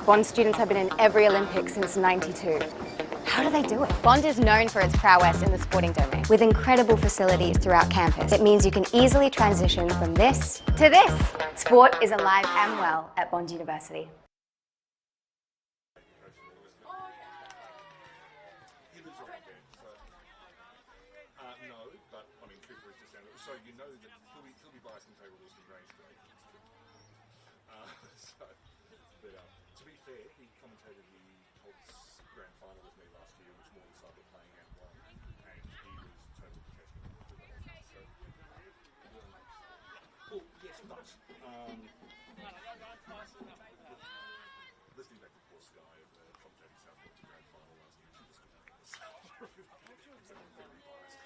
Bond students have been in every Olympics since '92. How do they do it? Bond is known for its prowess in the sporting domain. With incredible facilities throughout campus, it means you can easily transition from this to this. Sport is alive and well at Bond University. No, but I mean, Cooper is just down. So you know that he'll be biased in favour of Wilson Grange today. But to be fair, he commentated the Colts grand final with me last year, which more the side were playing out one, and he was totally professional. So, well, yes, but listening back to poor Sky of commentating South Colts grand final last year, she was good. Very biased.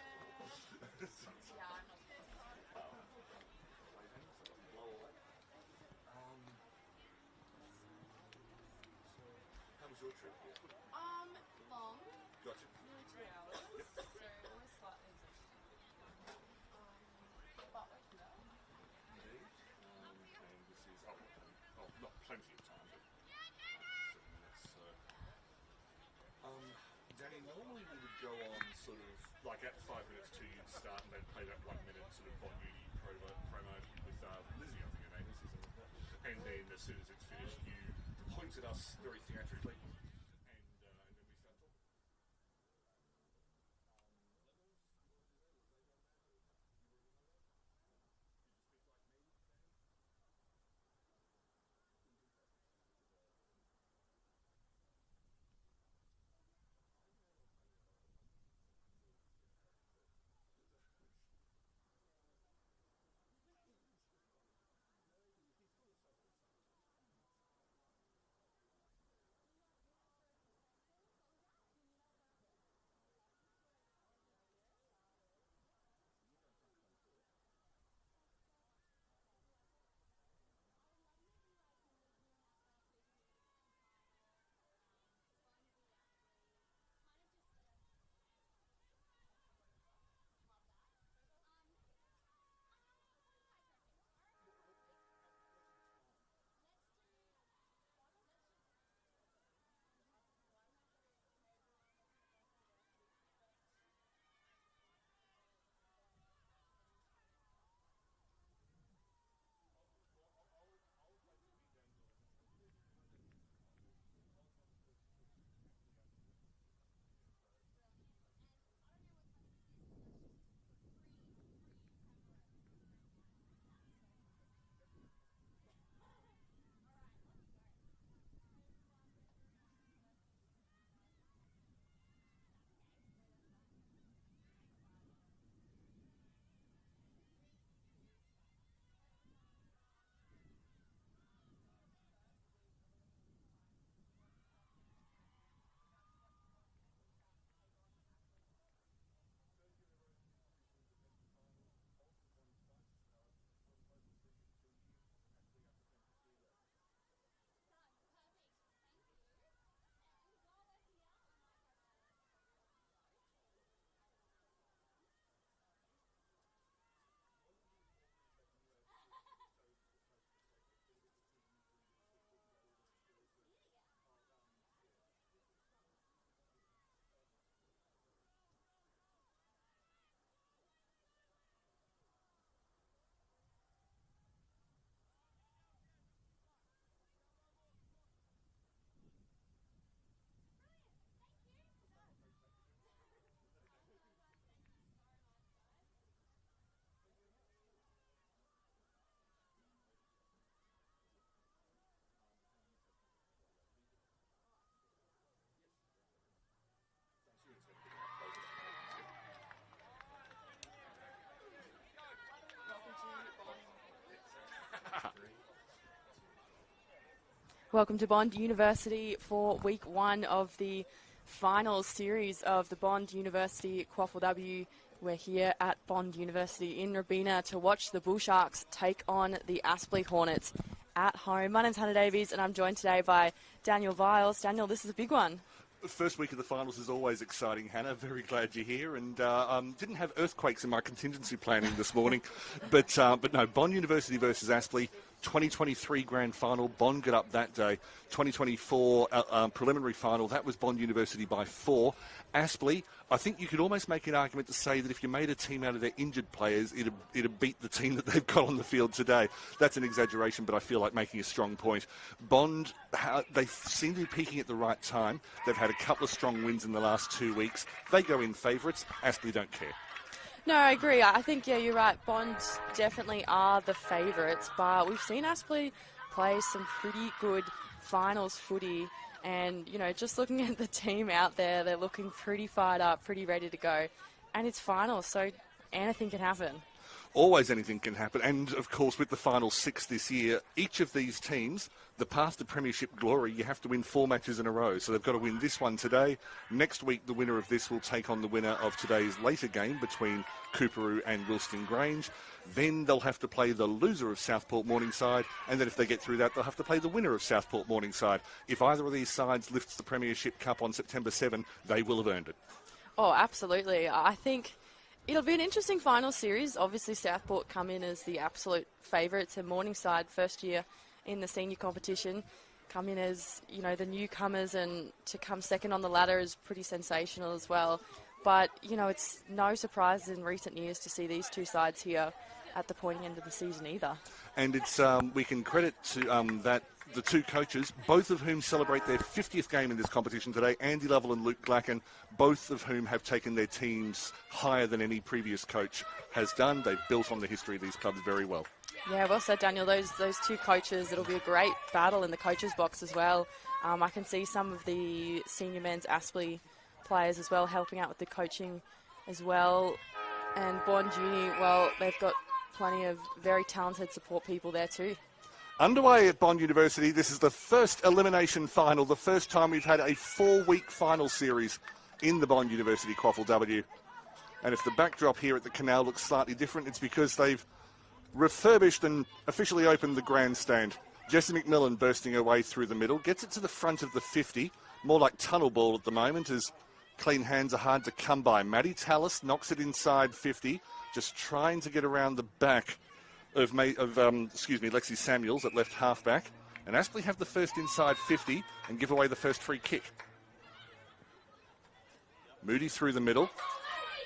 How was your trip here? Long. Gotcha. Nearly 2 hours. Yep. So always slightly exhausted. But working well. Indeed. And this is, not plenty of time, but 7 minutes. So. Danny, normally we would go on sort of, like at 5 minutes to you'd start and they'd play that 1 minute sort of Bond Uni promo with Lizzie, I think her name is, isn't it? And then as soon as it's finished, you point at us very theatrically. And then we start talking. Welcome to Bond University for week 1 of the final series of the Bond University QAFLW. We're here at Bond University in Robina to watch the Bull Sharks take on the Aspley Hornets at home. My name's Hannah Davies and I'm joined today by Daniel Viles. Daniel, this is a big one. The first week of the finals is always exciting, Hannah. Very glad you're here. And didn't have earthquakes in my contingency planning this morning. but no, Bond University versus Aspley. 2023 grand final, Bond got up that day. 2024 preliminary final, that was Bond University by 4. Aspley, I think you could almost make an argument to say that if you made a team out of their injured players, it'd beat the team that they've got on the field today. That's an exaggeration, but I feel like making a strong point. Bond, they seem to be peaking at the right time. They've had a couple of strong wins in the last 2 weeks. They go in favourites. Aspley don't care. No, I agree. I think, yeah, you're right. Bond definitely are the favourites, but we've seen Aspley play some pretty good finals footy. And, you know, just looking at the team out there, they're looking pretty fired up, pretty ready to go. And it's finals, so anything can happen. Always anything can happen. And, of course, with the final 6 this year, each of these teams, the path to premiership glory, you have to win 4 matches in a row. So they've got to win this one today. Next week, the winner of this will take on the winner of today's later game between Coorparoo and Wilston Grange. Then they'll have to play the loser of Southport Morningside, and then if they get through that, they'll have to play the winner of Southport Morningside. If either of these sides lifts the Premiership Cup on September 7, they will have earned it. Oh, absolutely. I think it'll be an interesting final series. Obviously, Southport come in as the absolute favourites, and Morningside, first year in the senior competition, come in as, you know, the newcomers, and to come second on the ladder is pretty sensational as well. But, you know, it's no surprise in recent years to see these two sides here at the pointy end of the season either. And it's we can credit to that the two coaches, both of whom celebrate their 50th game in this competition today, Andy Lovell and Luke Glacken, both of whom have taken their teams higher than any previous coach has done. They've built on the history of these clubs very well. Yeah, well said, Daniel. Those two coaches, it'll be a great battle in the coaches' box as well. I can see some of the senior men's Aspley players as well helping out with the coaching as well. And Bond Uni, well, they've got plenty of very talented support people there too. Underway at Bond University, this is the first elimination final, the first time we've had a 4-week final series in the Bond University QAFLW. And if the backdrop here at the Canal looks slightly different, it's because they've refurbished and officially opened the grandstand. Jessie McMillan bursting her way through the middle, gets it to the front of the 50, more like tunnel ball at the moment as clean hands are hard to come by. Maddie Tallis knocks it inside 50, just trying to get around the back of Lexi Samuels at left halfback. And Aspley have the first inside 50 and give away the first free kick. Moody through the middle.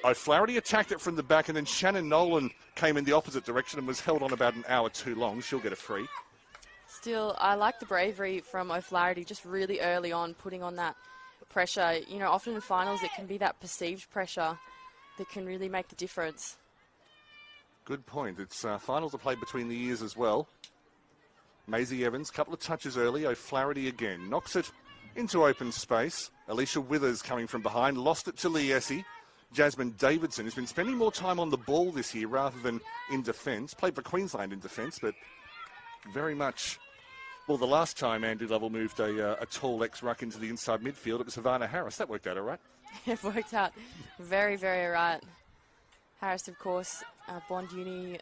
O'Flaherty attacked it from the back, and then Shannon Nolan came in the opposite direction and was held on about an hour too long. She'll get a free. Still, I like the bravery from O'Flaherty just really early on, putting on that pressure. You know, often in finals it can be that perceived pressure that can really make the difference. Good point. It's finals are played between the years as well. Maisie Evans, couple of touches early. O'Flaherty again knocks it into open space. Alicia Withers coming from behind, lost it to Liesi. Jasmine Davidson has been spending more time on the ball this year rather than in defence. Played for Queensland in defence, but very much... Well, the last time Andy Lovell moved a tall ex-ruck into the inside midfield, it was Havana Harris. That worked out all right. It worked out very, very right. Harris, of course, Bond Uni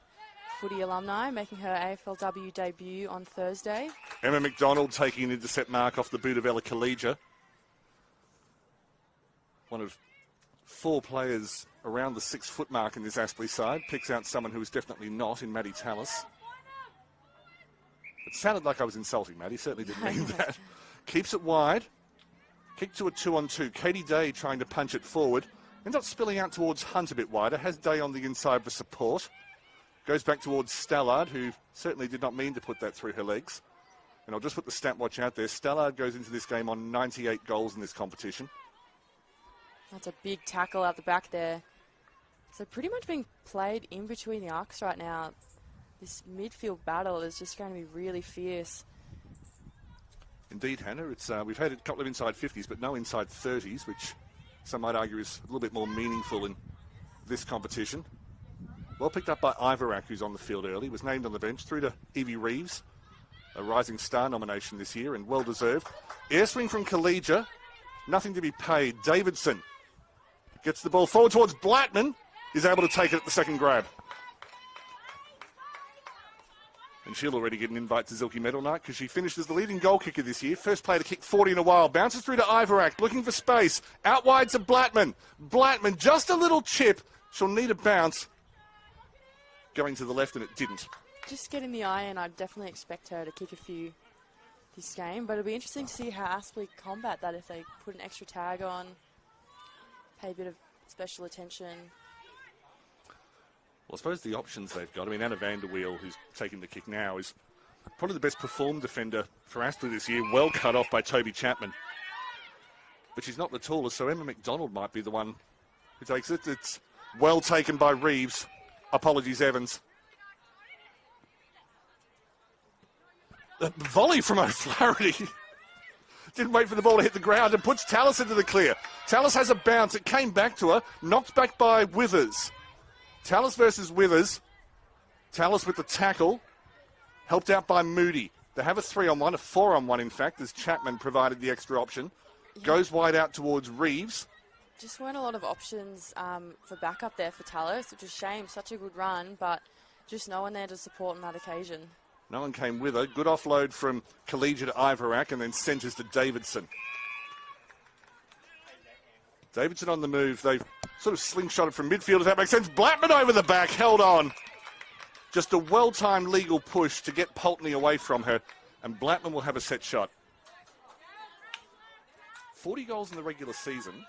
footy alumni, making her AFLW debut on Thursday. Emma McDonald taking an intercept mark off the boot of Ella Kalija. One of 4 players around the 6-foot mark in this Aspley side. Picks out someone who is definitely not in Maddie Tallis. It sounded like I was insulting Maddie, certainly didn't mean that. Keeps it wide. Kick to a 2-on-2. Katie Day trying to punch it forward. Ends up spilling out towards Hunt a bit wider. Has Day on the inside for support. Goes back towards Stallard, who certainly did not mean to put that through her legs. And I'll just put the stat watch out there. Stallard goes into this game on 98 goals in this competition. That's a big tackle out the back there. So pretty much being played in between the arcs right now. This midfield battle is just going to be really fierce. Indeed, Hannah. It's we've had a couple of inside 50s, but no inside 30s, which some might argue is a little bit more meaningful in this competition. Well picked up by Ivarak, who's on the field early. Was named on the bench, through to Evie Reeves. A Rising Star nomination this year, and well-deserved. Air swing from Kalija. Nothing to be paid. Davidson gets the ball forward towards Blattman. Is able to take it at the second grab. And she'll already get an invite to Zilke Medal Night because she finished as the leading goal kicker this year. First player to kick 40 in a while. Bounces through to Ivarak, looking for space. Out wide to Blattman. Blattman, just a little chip. She'll need a bounce. Going to the left, and it didn't. just getting the eye in. I'd definitely expect her to kick a few this game, but it'll be interesting to see how Aspley combat that if they put an extra tag on, pay a bit of special attention. Well, I suppose the options they've got, I mean, Anna Vanderweel, who's taking the kick now, is probably the best performed defender for Aspley this year, well cut off by Toby Chapman. But she's not the tallest, so Emma McDonald might be the one who takes it. It's well taken by Reeves. Apologies, Evans. The volley from O'Flaherty. Didn't wait for the ball to hit the ground and puts Tallis into the clear. Tallis has a bounce. It came back to her. Knocked back by Withers. Tallis versus Withers. Tallis with the tackle. Helped out by Moody. They have a 3-on-1, a 4-on-1 in fact, as Chapman provided the extra option. Yeah. Goes wide out towards Reeves. Just weren't a lot of options for backup there for Tallis, which is a shame. Such a good run, but just no one there to support on that occasion. No one came with her. Good offload from Collegiate Ivorak and then centres to Davidson. Davidson on the move. They've sort of slingshotted from midfield, if that makes sense. Blackman over the back, held on. Just a well-timed legal push to get Pulteney away from her, and Blackman will have a set shot. 40 goals in the regular season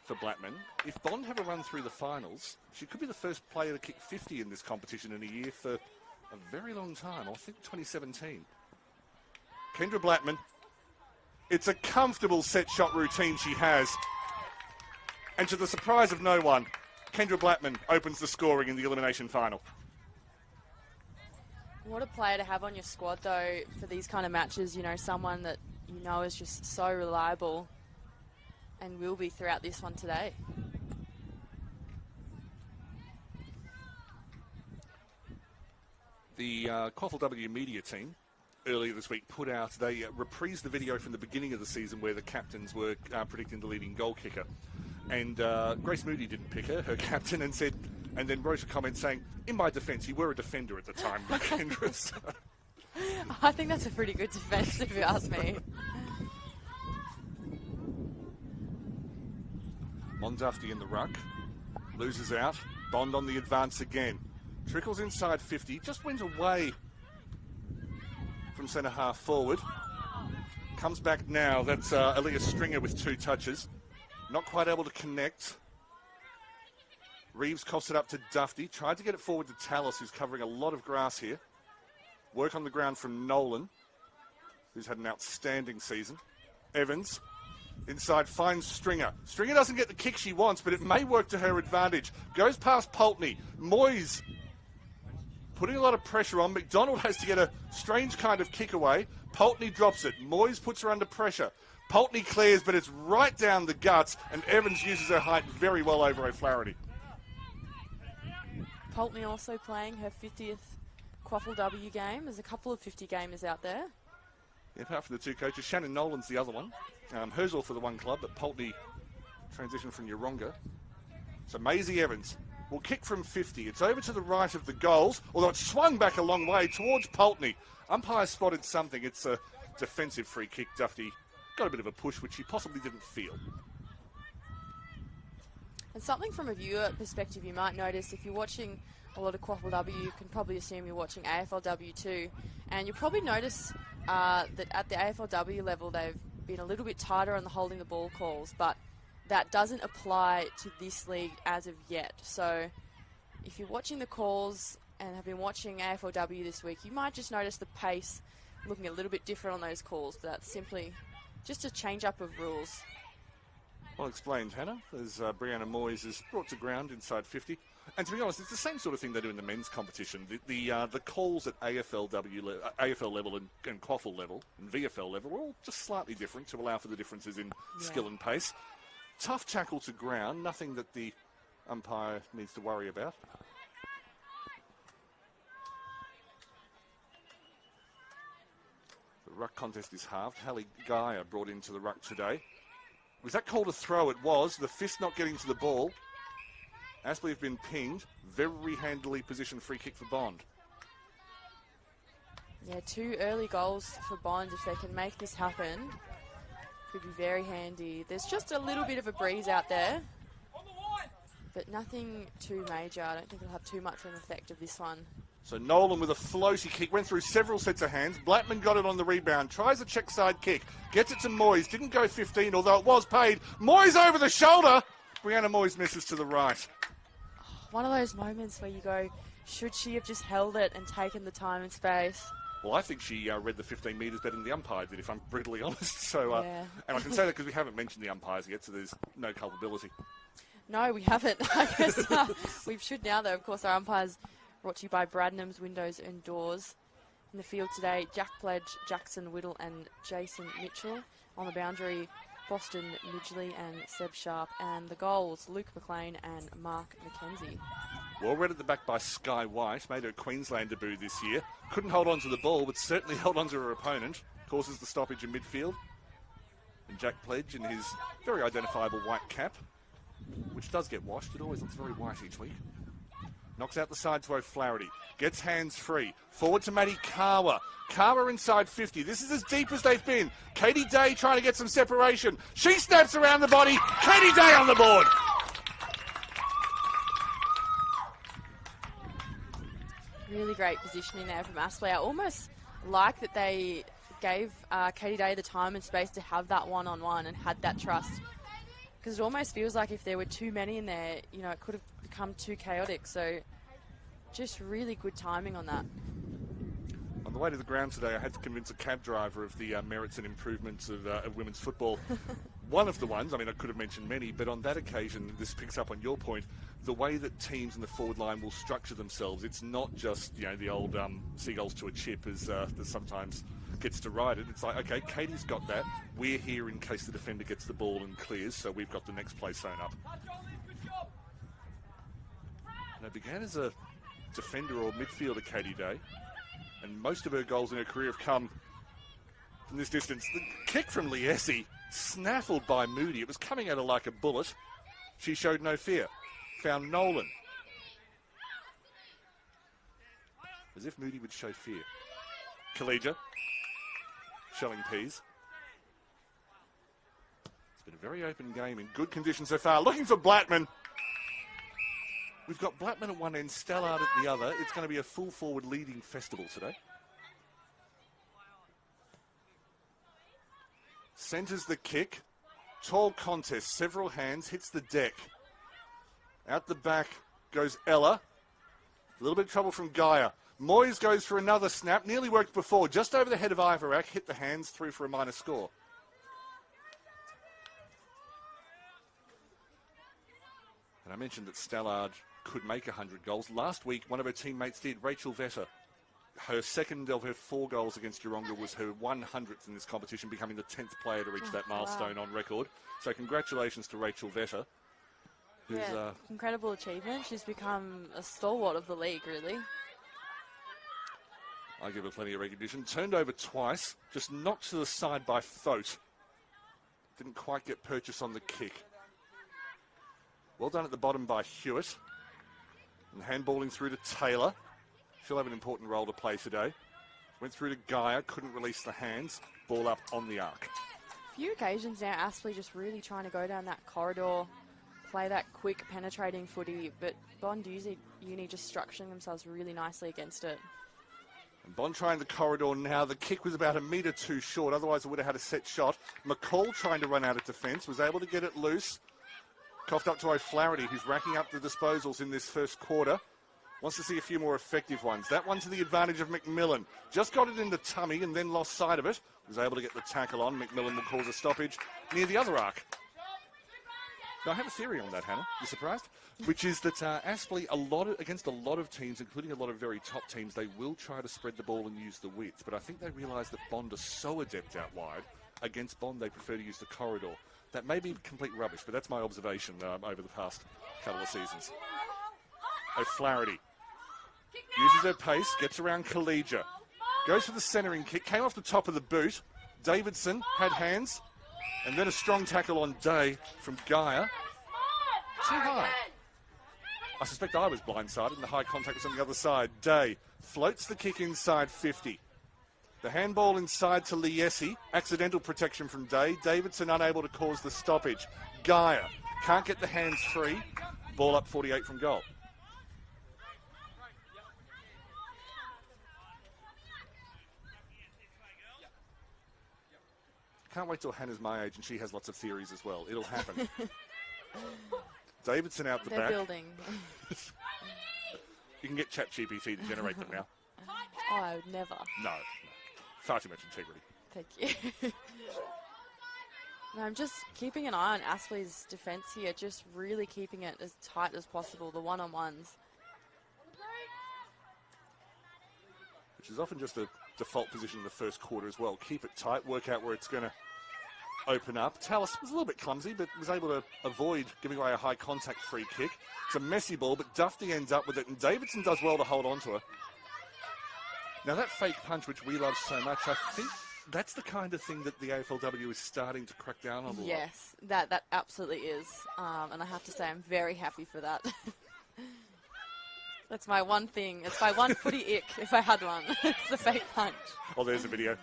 for Blackman. If Bond have a run through the finals, she could be the first player to kick 50 in this competition in a year for a very long time. I think 2017. Kendra Blackman. It's a comfortable set shot routine she has. And to the surprise of no one, Kendra Blackman opens the scoring in the elimination final. What a player to have on your squad, though, for these kind of matches. You know, someone that you know is just so reliable and will be throughout this one today. The QAFLW media team earlier this week put out, they reprised the video from the beginning of the season where the captains were predicting the leading goal kicker. And Grace Moody didn't pick her captain, and said, and then wrote a comment saying, in my defence, you were a defender at the time, Kendra. I think that's a pretty good defence, if you ask me. Mondufty in the ruck, loses out. Bond on the advance again. Trickles inside 50, just went away from centre half forward. Comes back now, that's Aaliyah Stringer with 2 touches. Not quite able to connect. Reeves coughs it up to Dufty. Tried to get it forward to Tallis, who's covering a lot of grass here. Work on the ground from Nolan, who's had an outstanding season. Evans, inside, finds Stringer. Stringer doesn't get the kick she wants, but it may work to her advantage. Goes past Pulteney. Moyes putting a lot of pressure on. McDonald has to get a strange kind of kick away. Pulteney drops it. Moyes puts her under pressure. Pulteney clears, but it's right down the guts, and Evans uses her height very well over O'Flaherty. Pulteney also playing her 50th QAFLW game. There's a couple of 50 gamers out there. Yeah, apart from the 2 coaches, Shannon Nolan's the other one. Hers all for the 1 club, but Pulteney transition from Yeronga. So Maisie Evans will kick from 50. It's over to the right of the goals, although it's swung back a long way towards Pulteney. Umpire spotted something. It's a defensive free kick. Dufty got a bit of a push, which he possibly didn't feel. And something from a viewer perspective you might notice, if you're watching a lot of QAFLW, you can probably assume you're watching AFLW too. And you'll probably notice that at the AFLW level, they've been a little bit tighter on the holding the ball calls, but that doesn't apply to this league as of yet. So if you're watching the calls and have been watching AFLW this week, you might just notice the pace looking a little bit different on those calls, but that's simply just a change-up of rules. Well explained, Hannah, as Brianna Moyes is brought to ground inside 50. And to be honest, it's the same sort of thing they do in the men's competition. The calls at AFL level and QAFL level and VFL level are all just slightly different to allow for the differences in skill and pace. Tough tackle to ground, nothing that the umpire needs to worry about. The ruck contest is halved. Hallie Geyer brought into the ruck today. Was that called a throw? It was. The fist not getting to the ball. Aspley have been pinged. Very handily positioned free kick for Bond. Yeah, 2 early goals for Bond. If they can make this happen, could be very handy. There's just a little bit of a breeze out there, but nothing too major. I don't think it'll have too much of an effect of this one. So Nolan with a floaty kick, went through several sets of hands. Blackman got it on the rebound, tries a check side kick, gets it to Moyes, didn't go 15, although it was paid. Moyes over the shoulder. Brianna Moyes misses to the right. One of those moments where you go, should she have just held it and taken the time and space? Well, I think she read the 15 metres better than the umpire did, if I'm brutally honest. So, Yeah. And I can say that because we haven't mentioned the umpires yet, so there's no culpability. No, we haven't. I guess we should now, though. Of course, our umpires brought to you by Bradnam's Windows and Doors. In the field today, Jack Pledge, Jackson Whittle and Jason Mitchell. On the boundary, Boston Midgley and Seb Sharp. And the goals, Luke McLean and Mark McKenzie. Well read at the back by Sky White, made her Queensland debut this year. Couldn't hold on to the ball, but certainly held on to her opponent. Causes the stoppage in midfield. And Jack Pledge in his very identifiable white cap, which does get washed. It always looks very white each week. Knocks out the side to O'Flaherty. Gets hands free. Forward to Maddie Kawa. Kawa inside 50. This is as deep as they've been. Katie Day trying to get some separation. She snaps around the body. Katie Day on the board. Really great positioning there from Aspley. I almost like that they gave Katie Day the time and space to have that one-on-one and had that trust. Because it almost feels like if there were too many in there, you know, it could have become too chaotic. So just really good timing on that. On the way to the ground today, I had to convince a cab driver of the merits and improvements of women's football. One of the ones, I mean, I could have mentioned many, but on that occasion, this picks up on your point, the way that teams in the forward line will structure themselves. It's not just, you know, the old seagulls to a chip as that sometimes gets derided. It's like, okay, Katie's got that. We're here in case the defender gets the ball and clears, so we've got the next play sewn up. And it began as a defender or midfielder, Katie Day, and most of her goals in her career have come from this distance. The kick from Liesi, snaffled by Moody. It was coming at her like a bullet. She showed no fear. Found Nolan. As if Moody would show fear. Collegia. Shelling peas. It's been a very open game in good condition so far. Looking for Blattman. We've got Blattman at one end, Stellard at the other. It's going to be a full forward leading festival today. Centres the kick. Tall contest, several hands, hits the deck. Out the back goes Ella. A little bit of trouble from Gaia. Moyes goes for another snap. Nearly worked before. Just over the head of Ivarak. Hit the hands through for a minor score. And I mentioned that Stallard could make 100 goals. Last week, one of her teammates did, Rachel Vetter. Her second of her 4 goals against Yeronga was her 100th in this competition, becoming the 10th player to reach that milestone on record. So congratulations to Rachel Vetter. Yeah, incredible achievement. She's become a stalwart of the league, really. I give her plenty of recognition. Turned over twice, just knocked to the side by Thote. Didn't quite get purchase on the kick. Well done at the bottom by Hewitt. And handballing through to Taylor. She'll have an important role to play today. Went through to Gaia, couldn't release the hands. Ball up on the arc. A few occasions now, Aspley just really trying to go down that corridor, play that quick penetrating footy, but Bond Uni just structuring themselves really nicely against it. And Bond trying the corridor now. The kick was about 1 metre too short, otherwise it would have had a set shot. McCall trying to run out of defence, was able to get it loose. Coughed up to O'Flaherty, who's racking up the disposals in this first quarter. Wants to see a few more effective ones. That one to the advantage of McMillan. Just got it in the tummy and then lost sight of it. Was able to get the tackle on. McMillan will cause a stoppage near the other arc. Now, I have a theory on that, Hannah. You surprised? Which is that Aspley, against a lot of teams, including a lot of very top teams, they will try to spread the ball and use the width. But I think they realise that Bond are so adept out wide. Against Bond, they prefer to use the corridor. That may be complete rubbish, but that's my observation over the past couple of seasons. O'Flaherty uses her pace, gets around Collegia, goes for the centering kick, came off the top of the boot. Davidson had hands, and then a strong tackle on Day from Gaia. Too high. I suspect I was blindsided, and the high contact was on the other side. Day floats the kick inside 50. The handball inside to Liesi. Accidental protection from Day. Davidson unable to cause the stoppage. Gaia can't get the hands free. Ball up 48 from goal. Can't wait till Hannah's my age and she has lots of theories as well. It'll happen. Davidson out the They're back. building. You can get ChatGPT to generate them now. Oh, I would never. No. Far too much integrity. Thank you. No, I'm just keeping an eye on Aspley's defence here, just really keeping it as tight as possible, the one-on-ones. Which is often just a default position in the first quarter as well. Keep it tight, work out where it's going to open up. Tallis was a little bit clumsy, but was able to avoid giving away a high contact free kick. It's a messy ball, but Dufty ends up with it, and Davidson does well to hold on to her. Now that fake punch, which we love so much, I think that's the kind of thing that the AFLW is starting to crack down on a lot. Yes, that absolutely is. And I have to say I'm very happy for that. That's my one thing. It's my one footy ick, if I had one. It's the fake punch. Oh, there's a video.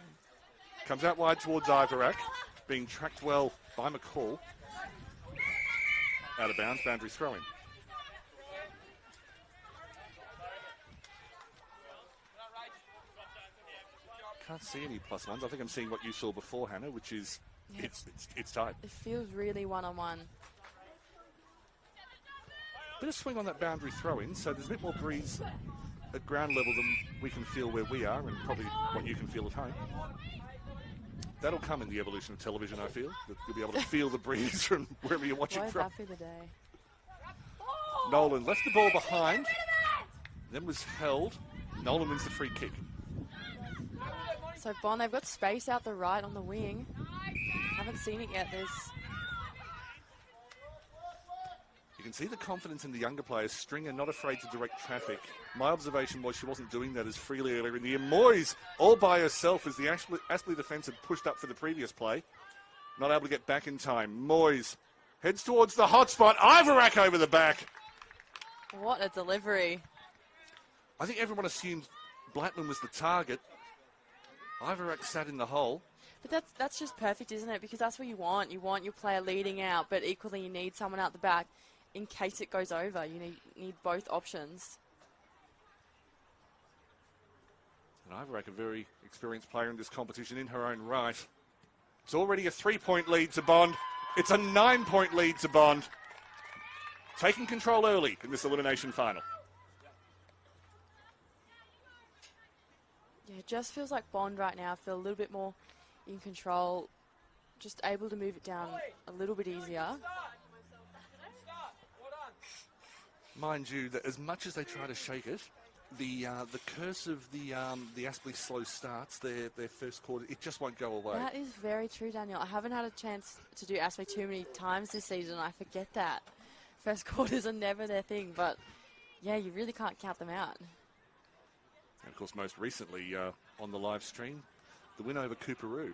Comes out wide towards Ivarak, being tracked well by McCall. Out of bounds, boundary throw-in. Can't see any plus ones. I think I'm seeing what you saw before, Hannah, which is it's tight. It feels really one-on-one. Bit of swing on that boundary throw-in, so there's a bit more breeze at ground level than we can feel where we are, and probably what you can feel at home. That'll come in the evolution of television, I feel. That you'll be able to feel the breeze from wherever you're watching Boy, from. that for the day. Nolan left the ball behind, then was held. Nolan wins the free kick. So Bond, they've got space out the right on the wing. Haven't seen it yet. You can see the confidence in the younger players. Stringer not afraid to direct traffic. My observation was she wasn't doing that as freely earlier in the year. Moyes all by herself as the Aspley defence had pushed up for the previous play. Not able to get back in time. Moyes heads towards the hot spot. Ivarak over the back. What a delivery. I think everyone assumed Blackman was the target. Ivarak sat in the hole. But that's just perfect, isn't it? Because that's what you want. You want your player leading out, but equally you need someone out the back in case it goes over. You need both options. And Ivarak, a very experienced player in this competition in her own right. It's already a 3-point lead to Bond. It's a 9-point lead to Bond. Taking control early in this elimination final. Yeah, it just feels like Bond right now feel a little bit more in control, just able to move it down a little bit easier. Mind you, that as much as they try to shake it, the curse of the Aspley slow starts, their first quarter, it just won't go away. That is very true, Daniel. I haven't had a chance to do Aspley too many times this season. I forget that. First quarters are never their thing, but yeah, you really can't count them out. And of course, most recently on the live stream, the win over Cooperoo,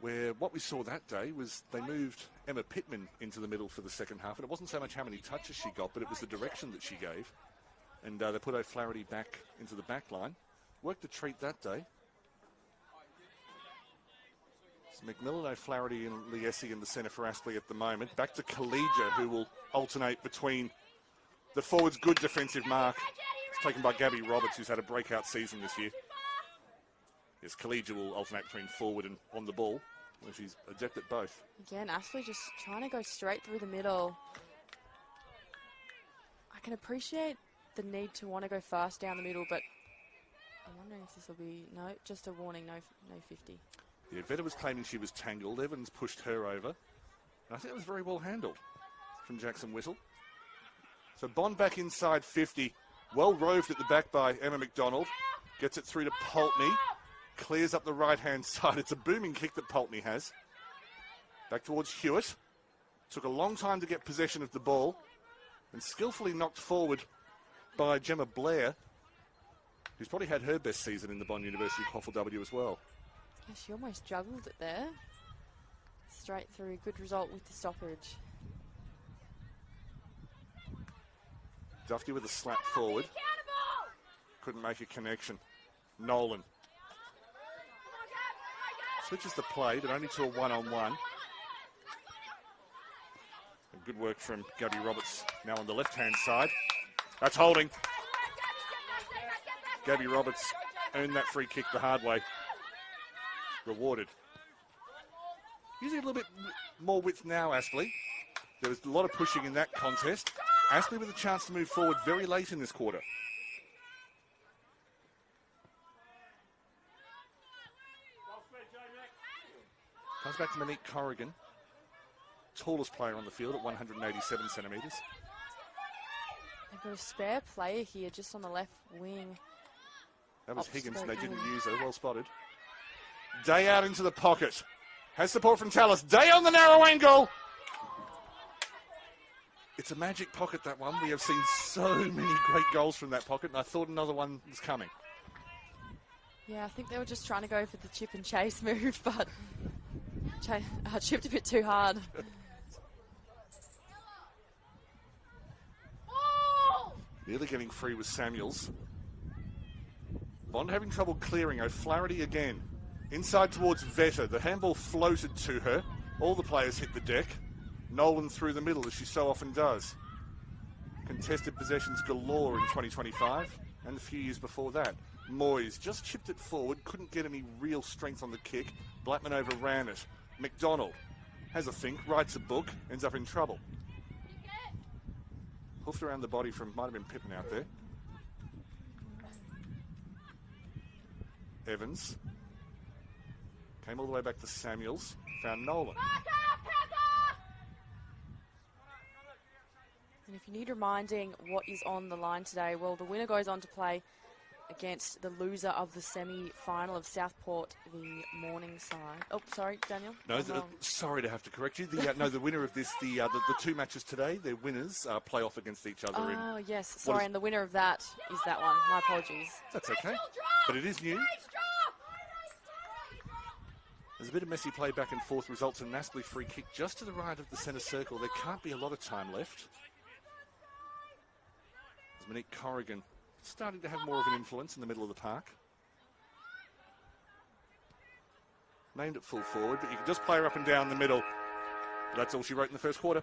where what we saw that day was they moved Emma Pittman into the middle for the second half, and it wasn't so much how many touches she got, but it was the direction that she gave. And they put O'Flaherty back into the back line. Worked a treat that day. It's McMillan, O'Flaherty and Liesi in the centre for Aspley at the moment. Back to Collegia, who will alternate between the forward's good defensive mark. It's taken by Gabby Roberts, who's had a breakout season this year. Yes, Collegia will alternate between forward and on the ball. Well, she's adept at both. Again, Aspley just trying to go straight through the middle. I can appreciate the need to want to go fast down the middle, but I'm wondering if this will be, no, just a warning, no 50. Yeah, Veta was claiming she was tangled. Evans pushed her over. And I think it was very well handled from Jackson Whittle. So Bond back inside 50. Well roved at the back by Emma McDonald. Gets it through to Pulteney. Clears up the right-hand side. It's a booming kick that Pulteney has. Back towards Hewitt. Took a long time to get possession of the ball. And skillfully knocked forward by Gemma Blair, who's probably had her best season in the Bond University QAFLW as well. Yeah, she almost juggled it there. Straight through. Good result with the stoppage. Dufty with a slap forward. Couldn't make a connection. Nolan. Switches the play, but only to a one-on-one. And good work from Gabby Roberts now on the left-hand side. That's holding. Gabby Roberts earned that free kick the hard way. Rewarded. Usually a little bit more width now, Aspley. There was a lot of pushing in that contest. Aspley with a chance to move forward very late in this quarter. Comes back to Monique Corrigan. Tallest player on the field at 187 centimetres. They've got a spare player here just on the left wing. That was Opposite Higgins, and they didn't wing. use her. Well spotted. Day out into the pocket. Has support from Tallis. Day on the narrow angle. It's a magic pocket, that one. We have seen so many great goals from that pocket, and I thought another one was coming. Yeah, I think they were just trying to go for the chip and chase move, but chipped a bit too hard. Nearly getting free with Samuels. Bond having trouble clearing. O'Flaherty again. Inside towards Vetter. The handball floated to her. All the players hit the deck. Nolan through the middle, as she so often does. Contested possessions galore in 2025 and a few years before that. Moyes just chipped it forward, couldn't get any real strength on the kick. Blackman overran it. McDonald has a think, writes a book, ends up in trouble. Hoofed around the body from, might have been Pippin out there. Evans. Came all the way back to Samuels. Found Nolan. And if you need reminding what is on the line today, well, the winner goes on to play against the loser of the semi-final of Southport, the Morningside. Oh, sorry, Daniel. No, I'm wrong. sorry to have to correct you. The winner of this, the two matches today, their winners play off against each other. Oh, yes. Sorry, and the winner of that is that one. My apologies. That's okay. But it is new. There's a bit of messy play back and forth, results in an Aspley free kick just to the right of the centre circle. There can't be a lot of time left. There's Monique Corrigan starting to have more of an influence in the middle of the park. Named at full forward, but you can just play her up and down the middle. That's all she wrote in the first quarter.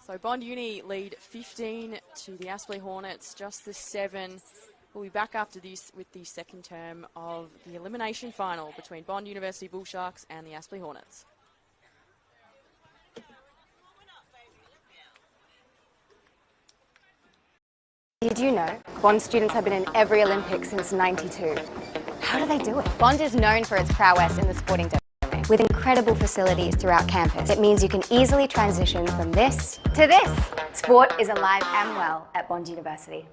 So Bond Uni lead 15 to the Aspley Hornets, just the 7. We'll be back after this with the second term of the elimination final between Bond University Bull Sharks and the Aspley Hornets. Did you know Bond students have been in every Olympics since '92? How do they do it? Bond is known for its prowess in the sporting domain. With incredible facilities throughout campus, it means you can easily transition from this to this. Sport is alive and well at Bond University.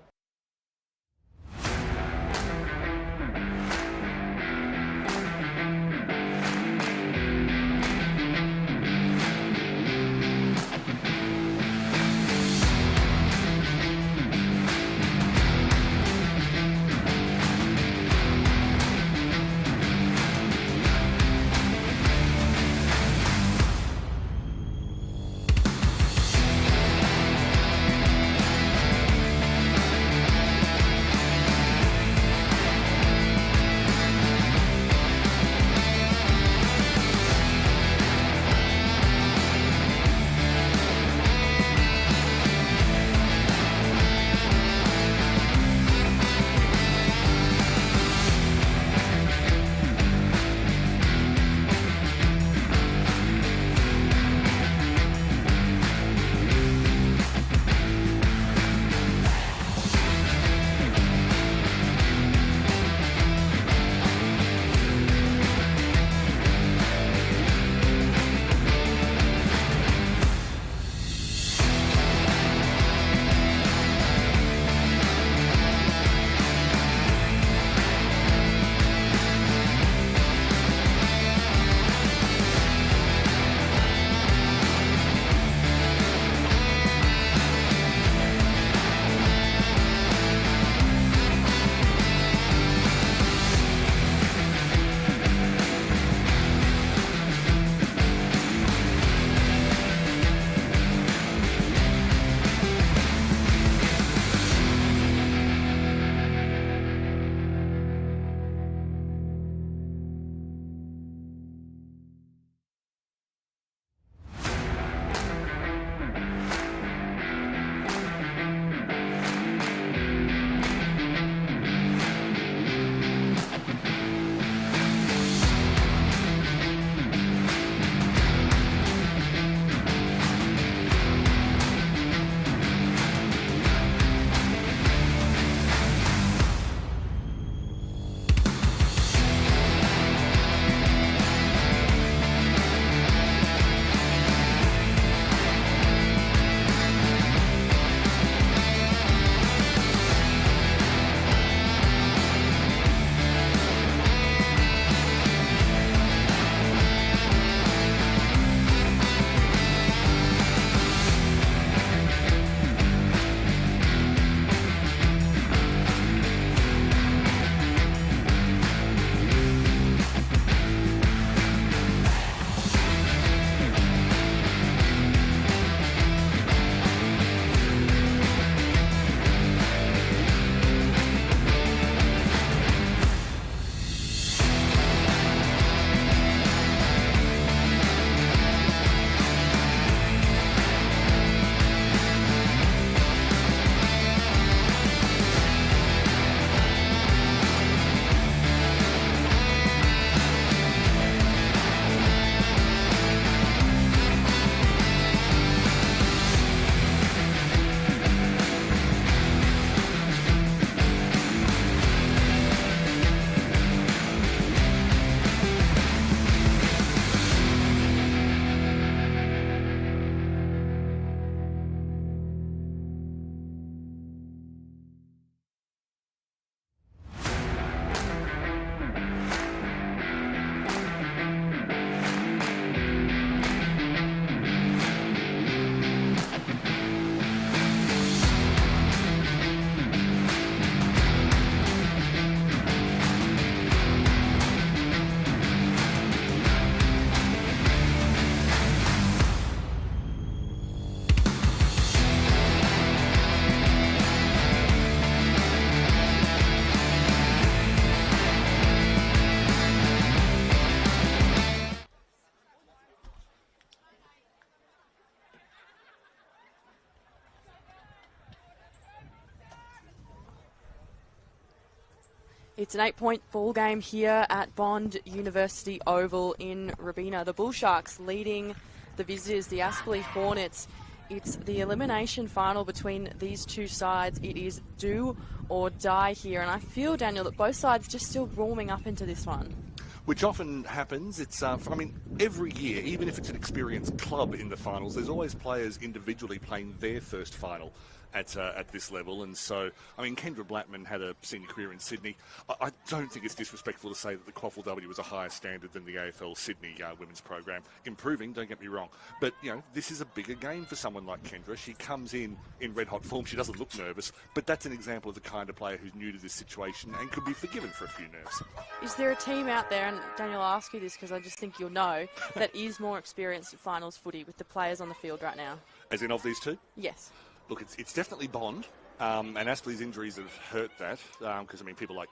It's an 8-point ball game here at Bond University Oval in Robina. The Bull Sharks leading the visitors, the Aspley Hornets. It's the elimination final between these two sides. It is do or die here, and I feel, Daniel, that both sides just still warming up into this one. Which often happens. It's, I mean, every year, even if it's an experienced club in the finals, there's always players individually playing their first final at this level. And so, I mean, Kendra Blattman had a senior career in Sydney. I don't think it's disrespectful to say that the QAFLW was a higher standard than the AFL Sydney women's program. Improving, don't get me wrong. But, you know, this is a bigger game for someone like Kendra. She comes in red-hot form. She doesn't look nervous. But that's an example of the kind of player who's new to this situation and could be forgiven for a few nerves. Is there a team out there, and Daniel, I'll ask you this because I just think you'll know, that is more experienced at finals footy with the players on the field right now? As in of these two? Yes. Look, it's definitely Bond, and Aspley's injuries have hurt that, because, I mean, people like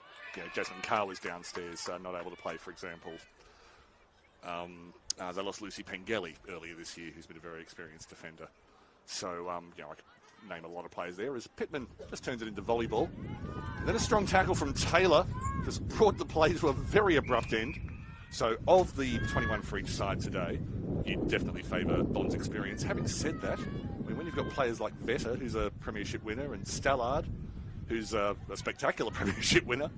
Jasmine Carr was downstairs, not able to play, for example. They lost Lucy Pengelly earlier this year, who's been a very experienced defender. So, I could name a lot of players there, as Pittman just turns it into volleyball. And then a strong tackle from Taylor, just brought the play to a very abrupt end. So, of the 21 for each side today, you'd definitely favour Bond's experience. Having said that, I mean, when you've got players like Vetter, who's a premiership winner, and Stallard, who's a spectacular premiership winner,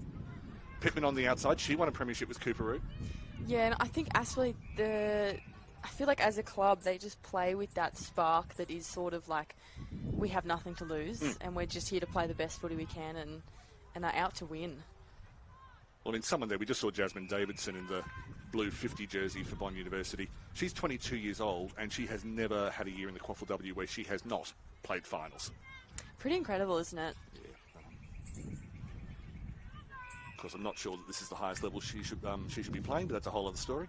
Pittman on the outside, she won a premiership with Cooperoo. Yeah, and I think Aspley, I feel like as a club, they just play with that spark that is sort of like, we have nothing to lose, and we're just here to play the best footy we can, and are out to win. Well, in someone there, we just saw Jasmine Davidson in the blue 50 jersey for Bond University. She's 22 years old, and she has never had a year in the QAFLW where she has not played finals. Pretty incredible, isn't it? Yeah. Of course, I'm not sure that this is the highest level she should be playing, but that's a whole other story.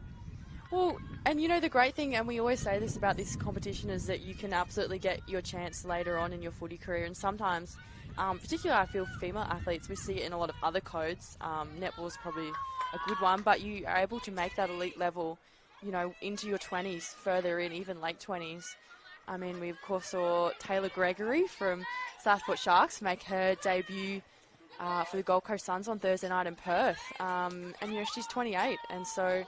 Well, and you know, the great thing, and we always say this about this competition, is that you can absolutely get your chance later on in your footy career, and sometimes, particularly I feel for female athletes, we see it in a lot of other codes. Netball is probably a good one, but you are able to make that elite level, you know, into your 20s, further in, even late 20s. I mean, we of course saw Taylor Gregory from Southport Sharks make her debut for the Gold Coast Suns on Thursday night in Perth. And, you know, she's 28, and so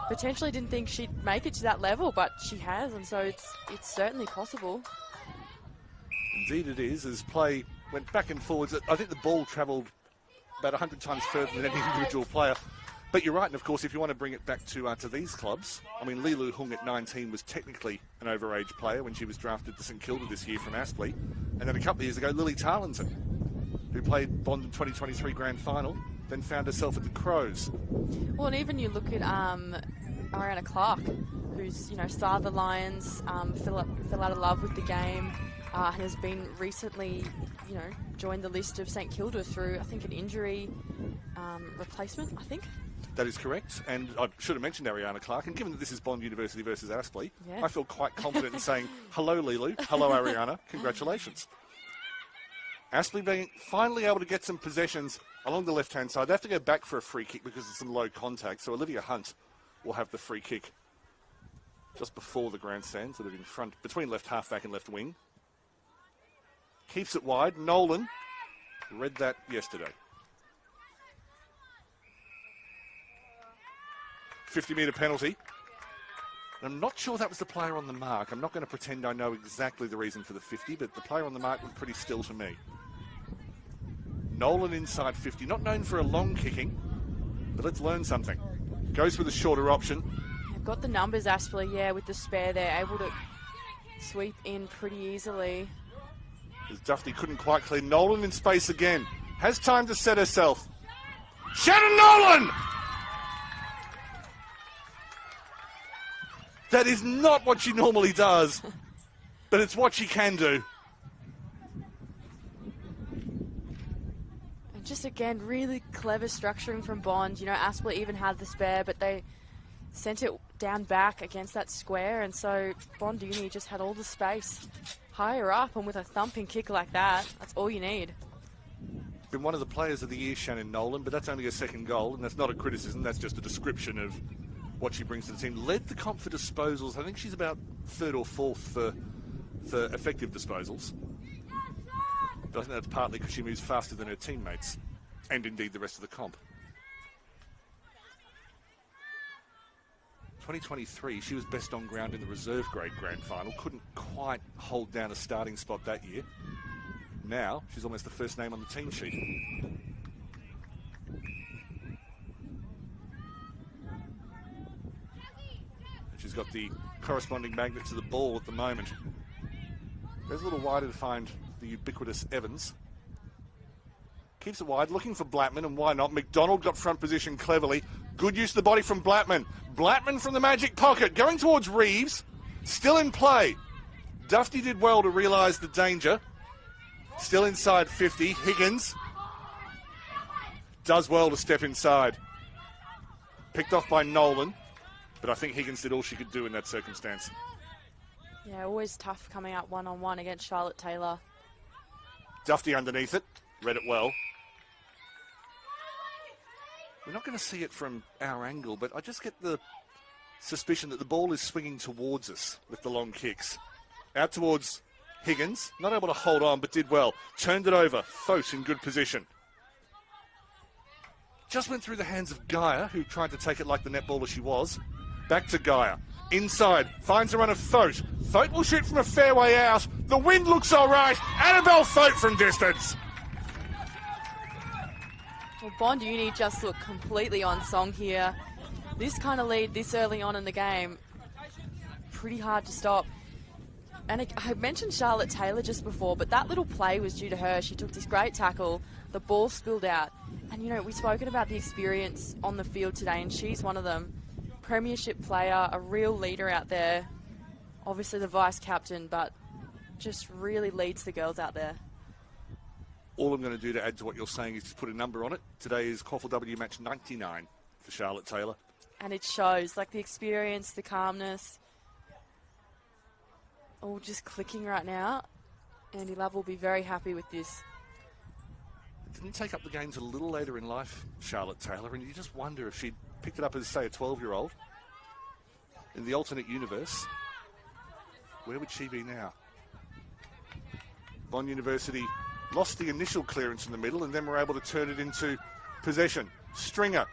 potentially didn't think she'd make it to that level, but she has, and so it's certainly possible. Indeed it is, as play went back and forwards. I think the ball travelled about 100 times further than any individual player. But you're right, and of course, if you want to bring it back to these clubs, I mean, Lilu Hung at 19 was technically an overage player when she was drafted to St Kilda this year from Aspley. And then a couple of years ago, Lily Tarlinson, who played Bond in 2023 Grand Final, then found herself at the Crows. Well, and even you look at Ariana Clark, who's, you know, started the Lions, fell out of love with the game, and has been recently, you know, joined the list of St Kilda through, I think, an injury replacement, I think. That is correct, and I should have mentioned Ariana Clark, and given that this is Bond University versus Aspley, yeah. I feel quite confident in saying, hello Lilu, hello Ariana, congratulations. Aspley being finally able to get some possessions along the left-hand side. They have to go back for a free kick because of some low contact, so Olivia Hunt will have the free kick just before the grandstand, sort of in front, between left half-back and left wing. Keeps it wide. Nolan read that yesterday. 50-metre penalty. And I'm not sure that was the player on the mark. I'm not going to pretend I know exactly the reason for the 50, but the player on the mark looked pretty still to me. Nolan inside 50, not known for a long kicking, but let's learn something. Goes for the shorter option. They've got the numbers, Aspley, yeah, with the spare there, able to sweep in pretty easily. As Duffy couldn't quite clear. Nolan in space again. Has time to set herself. Shannon Nolan! That is not what she normally does, but it's what she can do. And just again, really clever structuring from Bond. You know, Aspley even had the spare, but they sent it down back against that square, and so Bond Uni just had all the space higher up, and with a thumping kick like that, that's all you need. Been one of the players of the year, Shannon Nolan, but that's only a second goal, and that's not a criticism, that's just a description of what she brings to the team. Led the comp for disposals. I think she's about third or fourth for effective disposals. But I think that's partly because she moves faster than her teammates. and indeed the rest of the comp. 2023, she was best on ground in the reserve grade grand final. Couldn't quite hold down a starting spot that year. Now, she's almost the first name on the team sheet. And she's got the corresponding magnet to the ball at the moment. Goes a little wider to find the ubiquitous Evans. Keeps it wide, looking for Blattman, and why not? McDonald got front position cleverly. Good use of the body from Blattman. Blattman from the magic pocket, going towards Reeves. Still in play. Dufty did well to realise the danger. Still inside 50. Higgins does well to step inside. Picked off by Nolan, but I think Higgins did all she could do in that circumstance. Yeah, always tough coming out one-on-one against Charlotte Taylor. Dufty underneath it. Read it well. We're not going to see it from our angle, but I just get the suspicion that the ball is swinging towards us with the long kicks. Out towards Higgins. Not able to hold on, but did well. Turned it over. Thote in good position. Just went through the hands of Gaia, who tried to take it like the netballer she was. Back to Gaia. Inside. Finds a run of Thote. Thote will shoot from a fair way out. The wind looks all right. Annabelle Thote from distance. Well, Bond Uni just looked completely on song here. This kind of lead this early on in the game, pretty hard to stop. And I mentioned Charlotte Taylor just before, but that little play was due to her. She took this great tackle, the ball spilled out. And, you know, we've spoken about the experience on the field today, and she's one of them. Premiership player, a real leader out there. Obviously the vice captain, but just really leads the girls out there. All I'm going to do to add to what you're saying is to put a number on it. Today is QAFLW match 99 for Charlotte Taylor. And it shows, like the experience, the calmness, all just clicking right now. Andy Love will be very happy with this. Didn't take up the games a little later in life, Charlotte Taylor, and you just wonder if she'd picked it up as, say, a 12-year-old. In the alternate universe, where would she be now? Bond University lost the initial clearance in the middle and then were able to turn it into possession. Stringer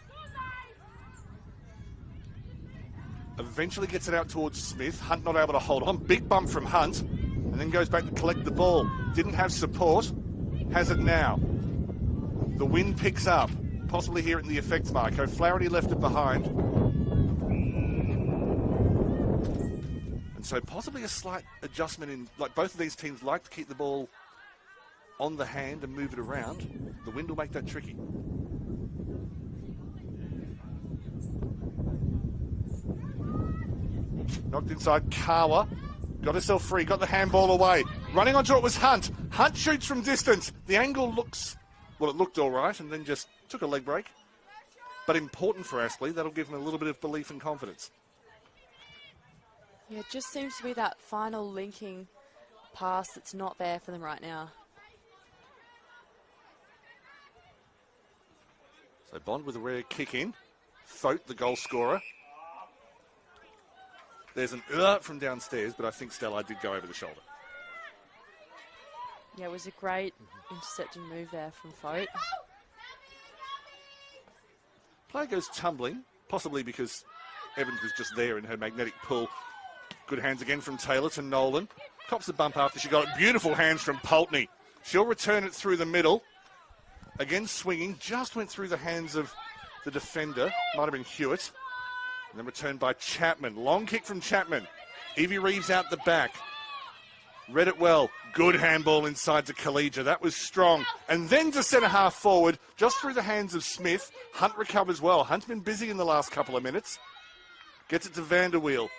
eventually gets it out towards Smith. Hunt not able to hold on. Big bump from Hunt and then goes back to collect the ball. Didn't have support. Has it now. The wind picks up. Possibly here in the effects mark. O'Flaherty left it behind. And so possibly a slight adjustment in, like both of these teams like to keep the ball on the hand and move it around. The wind will make that tricky. Knocked inside, Kawa. Got herself free, got the handball away. Running onto it was Hunt. Hunt shoots from distance. The angle looks, well, it looked all right and then just took a leg break. But important for Aspley. That'll give them a little bit of belief and confidence. Yeah, it just seems to be that final linking pass that's not there for them right now. So Bond with a rare kick in. Thote, the goal scorer. There's an from downstairs, but I think Stella did go over the shoulder. Yeah, it was a great intercepting move there from Thote. Player goes tumbling, possibly because Evans was just there in her magnetic pull. Good hands again from Taylor to Nolan. Cops the bump after she got it. Beautiful hands from Pulteney. She'll return it through the middle. Again swinging, just went through the hands of the defender. Might have been Hewitt. And then returned by Chapman. Long kick from Chapman. Evie Reeves out the back. Read it well. Good handball inside to Collegia. That was strong. And then to centre half forward, just through the hands of Smith. Hunt recovers well. Hunt's been busy in the last couple of minutes. Gets it to Vanderweel.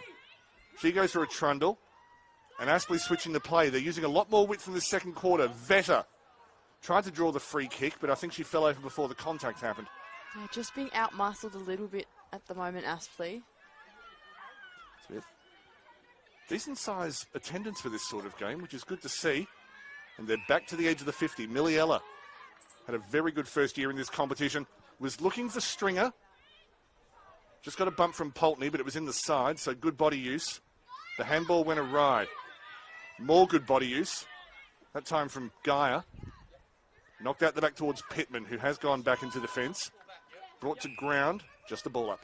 She goes for a trundle. And Aspley switching the play. They're using a lot more width in the second quarter. Vetter tried to draw the free kick, but I think she fell over before the contact happened. Yeah, just being out-muscled a little bit at the moment, Aspley. Smith. Decent size attendance for this sort of game, which is good to see. And they're back to the edge of the 50. Milliella had a very good first year in this competition. Was looking for Stringer. Just got a bump from Pulteney, but it was in the side, so good body use. The handball went awry. More good body use. That time from Gaia. Knocked out the back towards Pittman, who has gone back into defence. Brought to ground, just the ball up.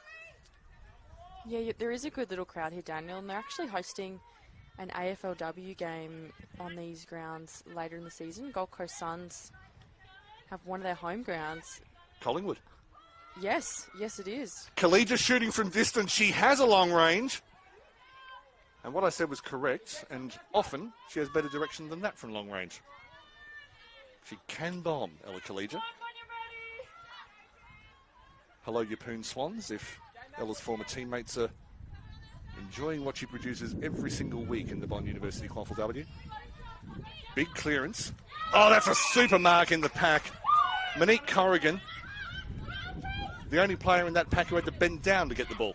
Yeah, there is a good little crowd here, Daniel, and they're actually hosting an AFLW game on these grounds later in the season. Gold Coast Suns have one of their home grounds. Collingwood. Yes, it is. Kalija shooting from distance. She has a long range. And what I said was correct, and often she has better direction than that from long range. She can bomb, Ella Kalija. Hello, Yapoon Swans, if Ella's former teammates are enjoying what she produces every single week in the Bond University QAFLW. Big clearance. Oh, that's a super mark in the pack. Monique Corrigan, the only player in that pack who had to bend down to get the ball.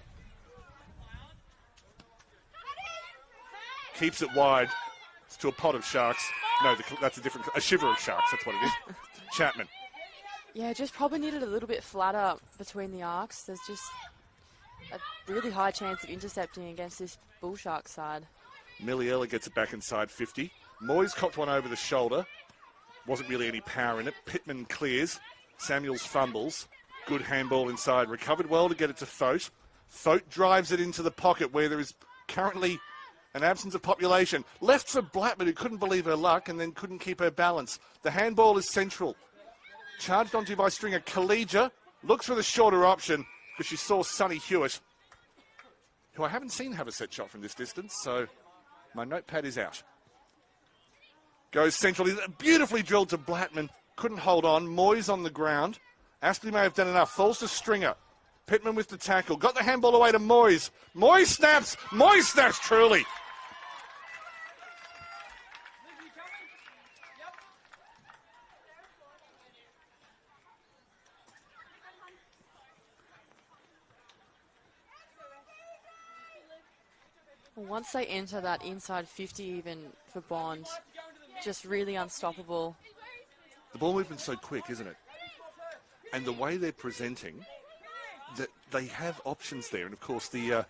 Keeps it wide. It's to a pot of sharks. No, that's a shiver of sharks. That's what it is. Chapman. Yeah, just probably needed a little bit flatter between the arcs. There's just a really high chance of intercepting against this Bull Shark side. Milliella gets it back inside 50. Moyes copped one over the shoulder. Wasn't really any power in it. Pittman clears. Samuels fumbles. Good handball inside. Recovered well to get it to Thote. Thote drives it into the pocket where there is currently an absence of population. Left for Blackman, who couldn't believe her luck and then couldn't keep her balance. The handball is central. Charged onto by Stringer. Kalija looks for the shorter option because she saw Sonny Hewitt, who I haven't seen have a set shot from this distance, so my notepad is out. Goes central. Beautifully drilled to Blackman. Couldn't hold on. Moyes on the ground. Aspley may have done enough. Falls to Stringer. Pittman with the tackle. Got the handball away to Moyes. Moyes snaps. Moyes snaps truly. Once they enter that inside 50 even for Bond, just really unstoppable. The ball movement's so quick, isn't it? And the way they're presenting, that they have options there. And of course, the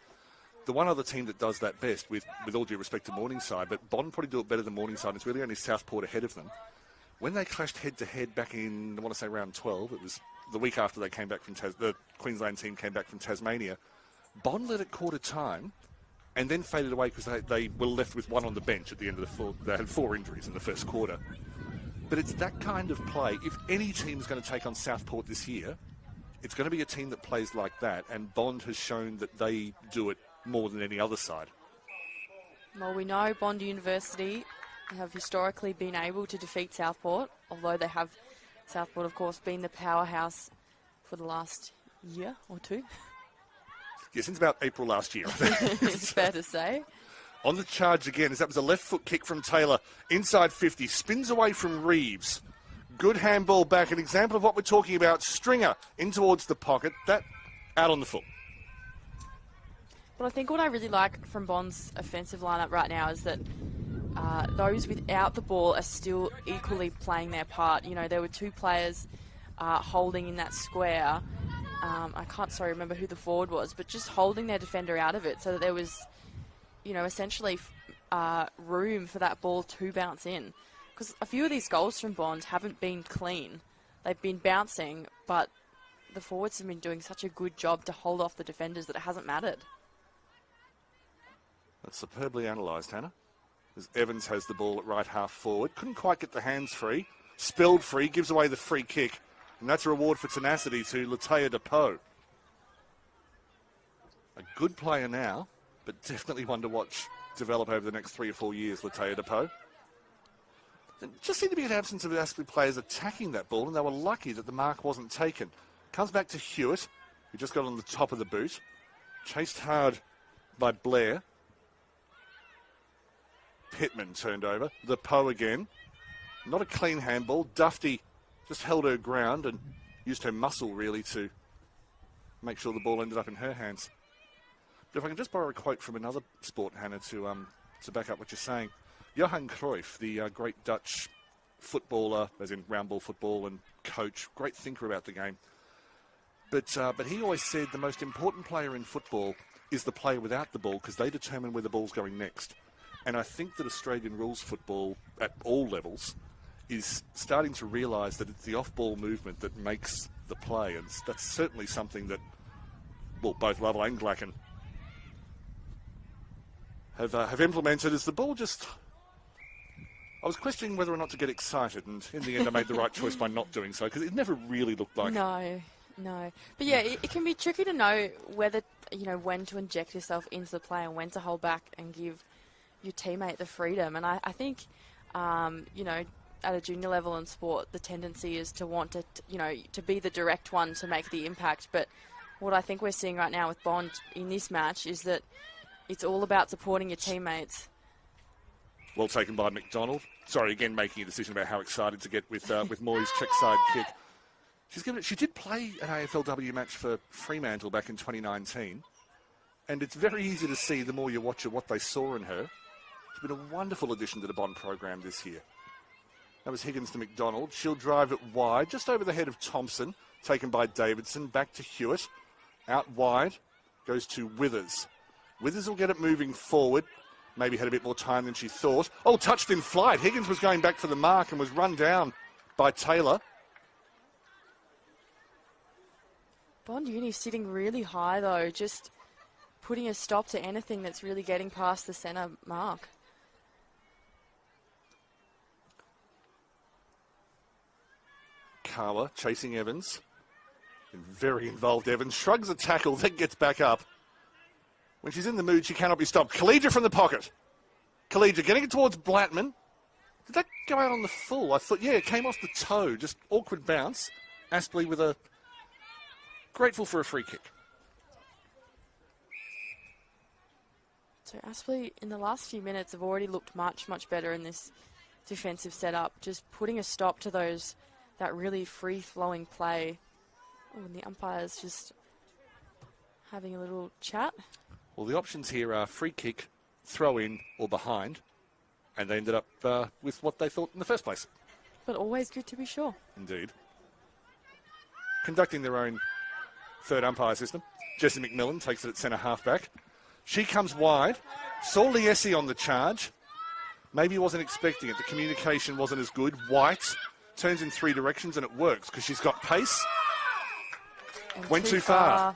one other team that does that best, with all due respect to Morningside, but Bond probably do it better than Morningside. It's really only Southport ahead of them. When they clashed head-to-head back in, I want to say round 12, it was the week after they came back from the Queensland team came back from Tasmania. Bond led at quarter time and then faded away because they were left with one on the bench at the end of the full. They had 4 injuries in the first quarter. But it's that kind of play. If any team is going to take on Southport this year, it's going to be a team that plays like that, and Bond has shown that they do it more than any other side. Well, we know Bond University have historically been able to defeat Southport, although they have, Southport, of course, been the powerhouse for the last year or two. Yeah, since about April last year. It's fair to say. On the charge again, as that was a left foot kick from Taylor, inside 50, spins away from Reeves. Good handball back, an example of what we're talking about. Stringer in towards the pocket, that out on the foot. But I think what I really like from Bond's offensive lineup right now is that those without the ball are still equally playing their part. You know, there were 2 players holding in that square. I can't remember who the forward was, but just holding their defender out of it so that there was, you know, essentially room for that ball to bounce in. Because a few of these goals from Bond haven't been clean. They've been bouncing, but the forwards have been doing such a good job to hold off the defenders that it hasn't mattered. That's superbly analysed, Hannah. As Evans has the ball at right half forward. Couldn't quite get the hands free. Spilled free, gives away the free kick. And that's a reward for tenacity to Latea Depot. A good player now, but definitely one to watch develop over the next 3 or 4 years, Latea Depot. There just seemed to be an absence of Aspley players attacking that ball, and they were lucky that the mark wasn't taken. Comes back to Hewitt, who just got on the top of the boot. Chased hard by Blair. Pittman turned over. The Poe again. Not a clean handball. Dufty just held her ground and used her muscle, really, to make sure the ball ended up in her hands. But if I can just borrow a quote from another sport, Hannah, to back up what you're saying. Johan Cruyff, the great Dutch footballer, as in round ball football, and coach, great thinker about the game. But he always said the most important player in football is the player without the ball, because they determine where the ball's going next. And I think that Australian rules football at all levels is starting to realise that it's the off-ball movement that makes the play, and that's certainly something that, well, both Lovell and Glacken have implemented. As the ball just, I was questioning whether or not to get excited, and in the end I made the right choice by not doing so, because it never really looked like. No. But yeah, it can be tricky to know whether, when to inject yourself into the play and when to hold back and give your teammate the freedom. And I think, at a junior level in sport, the tendency is to want to be the direct one to make the impact. But what I think we're seeing right now with Bond in this match is that it's all about supporting your teammates. Well taken by McDonald. Sorry, again, making a decision about how excited to get with Moy's check side kick. She did play an AFLW match for Fremantle back in 2019, and it's very easy to see, the more you watch her, what they saw in her. She's been a wonderful addition to the Bond program this year. That was Higgins to McDonald. She'll drive it wide, just over the head of Thompson, taken by Davidson. Back to Hewitt. Out wide, goes to Withers. Withers will get it moving forward. Maybe had a bit more time than she thought. Oh, touched in flight. Higgins was going back for the mark and was run down by Taylor. Bond Uni sitting really high, though, just putting a stop to anything that's really getting past the centre mark. Kawa chasing Evans. Very involved Evans. Shrugs a tackle, then gets back up. When she's in the mood, she cannot be stopped. Collegia from the pocket. Collegia getting it towards Blattman. Did that go out on the full? I thought, yeah, it came off the toe. Just awkward bounce. Aspley with a... grateful for a free kick. So Aspley, in the last few minutes, have already looked much, much better in this defensive setup. Just putting a stop to that really free-flowing play. Oh, and the umpire's just having a little chat. Well, the options here are free kick, throw in, or behind. And they ended up with what they thought in the first place. But always good to be sure. Indeed. Conducting their own third umpire system. Jessie McMillan takes it at centre halfback. She comes wide. Saw Liesi on the charge. Maybe wasn't expecting it. The communication wasn't as good. White turns in three directions and it works because she's got pace. And went too far.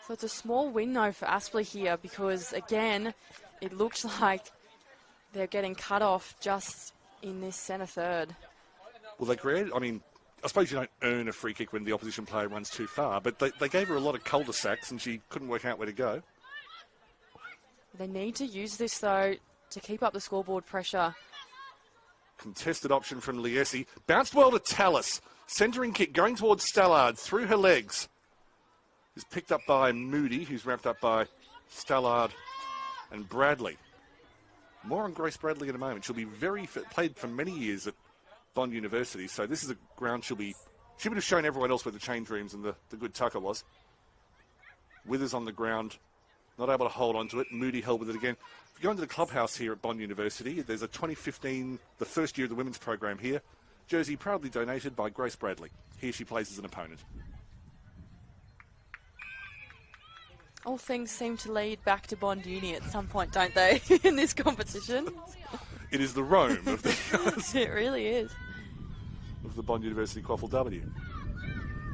So it's a small win, though, for Aspley here because, again, it looks like they're getting cut off just in this centre third. Well, they created, I suppose you don't earn a free kick when the opposition player runs too far, but they gave her a lot of cul-de-sacs and she couldn't work out where to go. They need to use this, though, to keep up the scoreboard pressure. Contested option from Liesi. Bounced well to Tallis. Centering kick going towards Stallard through her legs. Is picked up by Moody, who's wrapped up by Stallard and Bradley. More on Grace Bradley in a moment. She'll be played for many years at Bond University, so this is a ground she would have shown everyone else where the change rooms and the good tucker was. Withers on the ground, not able to hold on to it. Moody held with it again. If you go into the clubhouse here at Bond University, there's a 2015, the first year of the women's program here, jersey proudly donated by Grace Bradley. Here she plays as an opponent. All things seem to lead back to Bond Uni at some point, don't they, in this competition? It is the Rome of the... It really is. Of the Bond University QAFLW.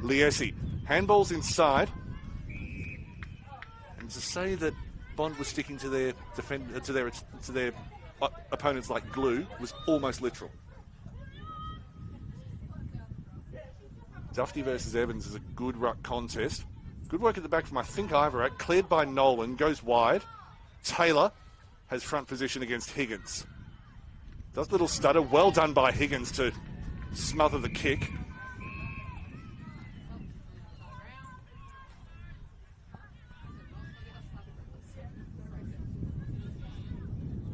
Liesi, handballs inside. And to say that Bond was sticking to their opponents like glue was almost literal. Dufty versus Evans is a good ruck contest. Good work at the back from, I think, Ivorak. Cleared by Nolan, goes wide. Taylor has front position against Higgins. Does a little stutter. Well done by Higgins to smother the kick.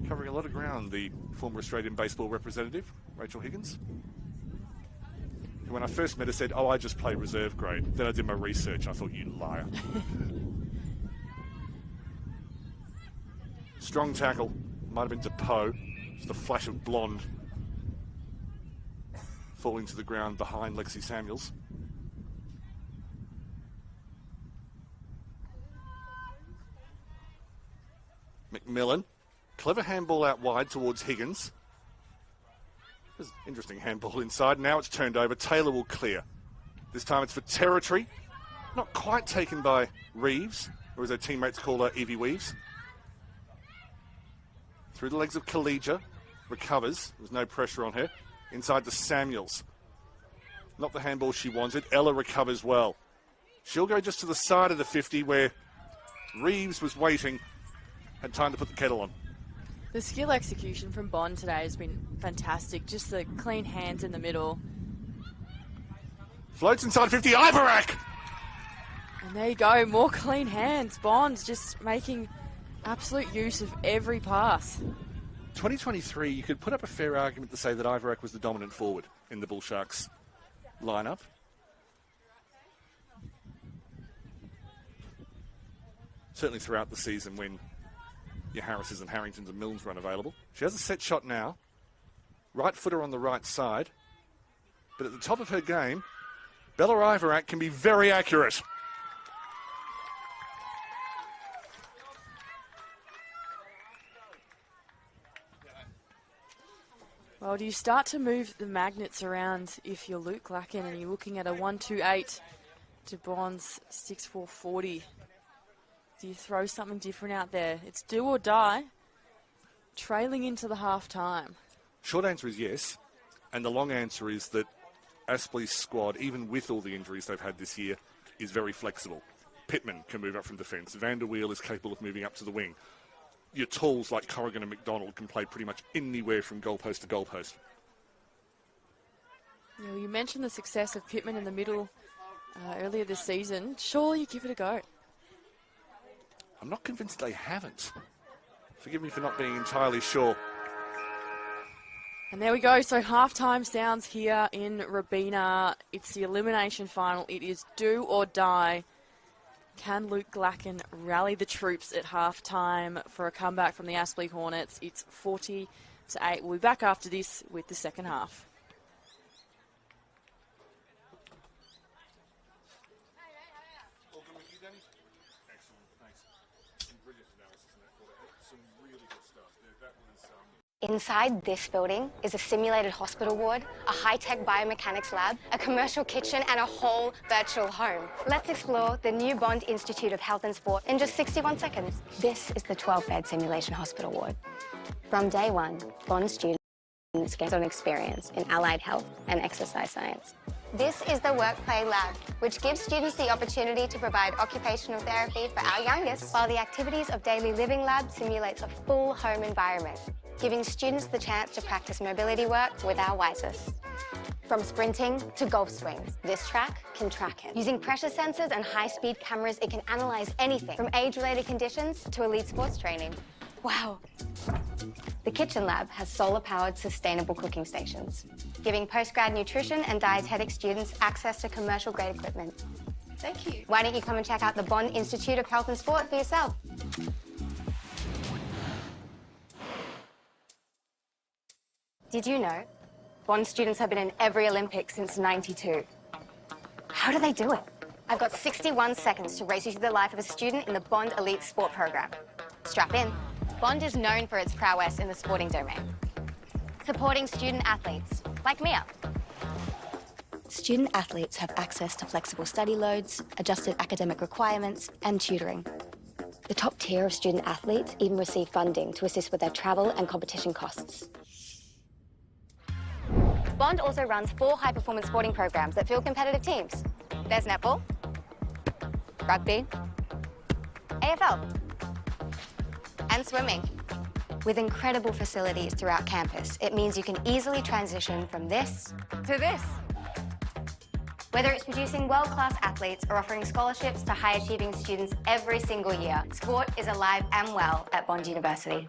Covering a lot of ground, the former Australian baseball representative, Rachel Higgins. When I first met her, said, "Oh, I just play reserve grade." Then I did my research. I thought, you liar. Strong tackle. Might have been to Poe. Just a flash of blonde. Falling to the ground behind Lexi Samuels. McMillan. Clever handball out wide towards Higgins. There's an interesting handball inside. Now it's turned over. Taylor will clear. This time it's for territory. Not quite taken by Reeves, or as her teammates call her, Evie Weaves. Through the legs of Collegia. Recovers. There was no pressure on her. Inside to Samuels. Not the handball she wanted. Ella recovers well. She'll go just to the side of the 50 where Reeves was waiting. Had time to put the kettle on. The skill execution from Bond today has been fantastic. Just the clean hands in the middle. Floats inside 50. Ivarak! And there you go, more clean hands. Bond just making absolute use of every pass. 2023, you could put up a fair argument to say that Ivarak was the dominant forward in the Bull Sharks lineup. Certainly throughout the season when your Harrises and Harringtons and Milnes run available. She has a set shot now. Right footer on the right side. But at the top of her game, Bella Ivarak can be very accurate. Well, do you start to move the magnets around if you're Luke Glacken and you're looking at a 1-2-8 to Bond's 6-4-40? Do you throw something different out there? It's do or die, trailing into the half-time. Short answer is yes, and the long answer is that Aspley's squad, even with all the injuries they've had this year, is very flexible. Pittman can move up from defence. Vanderweel is capable of moving up to the wing. Your tools like Corrigan and McDonald can play pretty much anywhere from goalpost to goalpost. You mentioned the success of Pittman in the middle earlier this season. Surely you give it a go. I'm not convinced they haven't. Forgive me for not being entirely sure. And there we go. So halftime sounds here in Robina. It's the elimination final. It is do or die. Can Luke Glacken rally the troops at halftime for a comeback from the Aspley Hornets? It's 40-8. We'll be back after this with the second half. All good with you, Danny? Excellent, thanks. Some brilliant analysis in that quarter. Some really good stuff. That was... Inside this building is a simulated hospital ward, a high-tech biomechanics lab, a commercial kitchen, and a whole virtual home. Let's explore the new Bond Institute of Health and Sport in just 61 seconds. This is the 12-bed simulation hospital ward. From day one, Bond students gain on experience in allied health and exercise science. This is the Work-Play Lab, which gives students the opportunity to provide occupational therapy for our youngest, while the Activities of Daily Living Lab simulates a full home environment, giving students the chance to practice mobility work with our wisest. From sprinting to golf swings, this track can track it. Using pressure sensors and high-speed cameras, it can analyze anything from age-related conditions to elite sports training. Wow. The Kitchen Lab has solar-powered sustainable cooking stations, giving postgrad nutrition and dietetic students access to commercial-grade equipment. Thank you. Why don't you come and check out the Bond Institute of Health and Sport for yourself? Did you know Bond students have been in every Olympics since '92? How do they do it? I've got 61 seconds to race you through the life of a student in the Bond Elite Sport program. Strap in. Bond is known for its prowess in the sporting domain, Supporting student athletes, like Mia. Student athletes have access to flexible study loads, adjusted academic requirements, and tutoring. The top tier of student athletes even receive funding to assist with their travel and competition costs. Bond also runs 4 high-performance sporting programs that field competitive teams. There's netball, rugby, AFL, and swimming. With incredible facilities throughout campus, it means you can easily transition from this to this. Whether it's producing world-class athletes or offering scholarships to high-achieving students every single year, sport is alive and well at Bond University.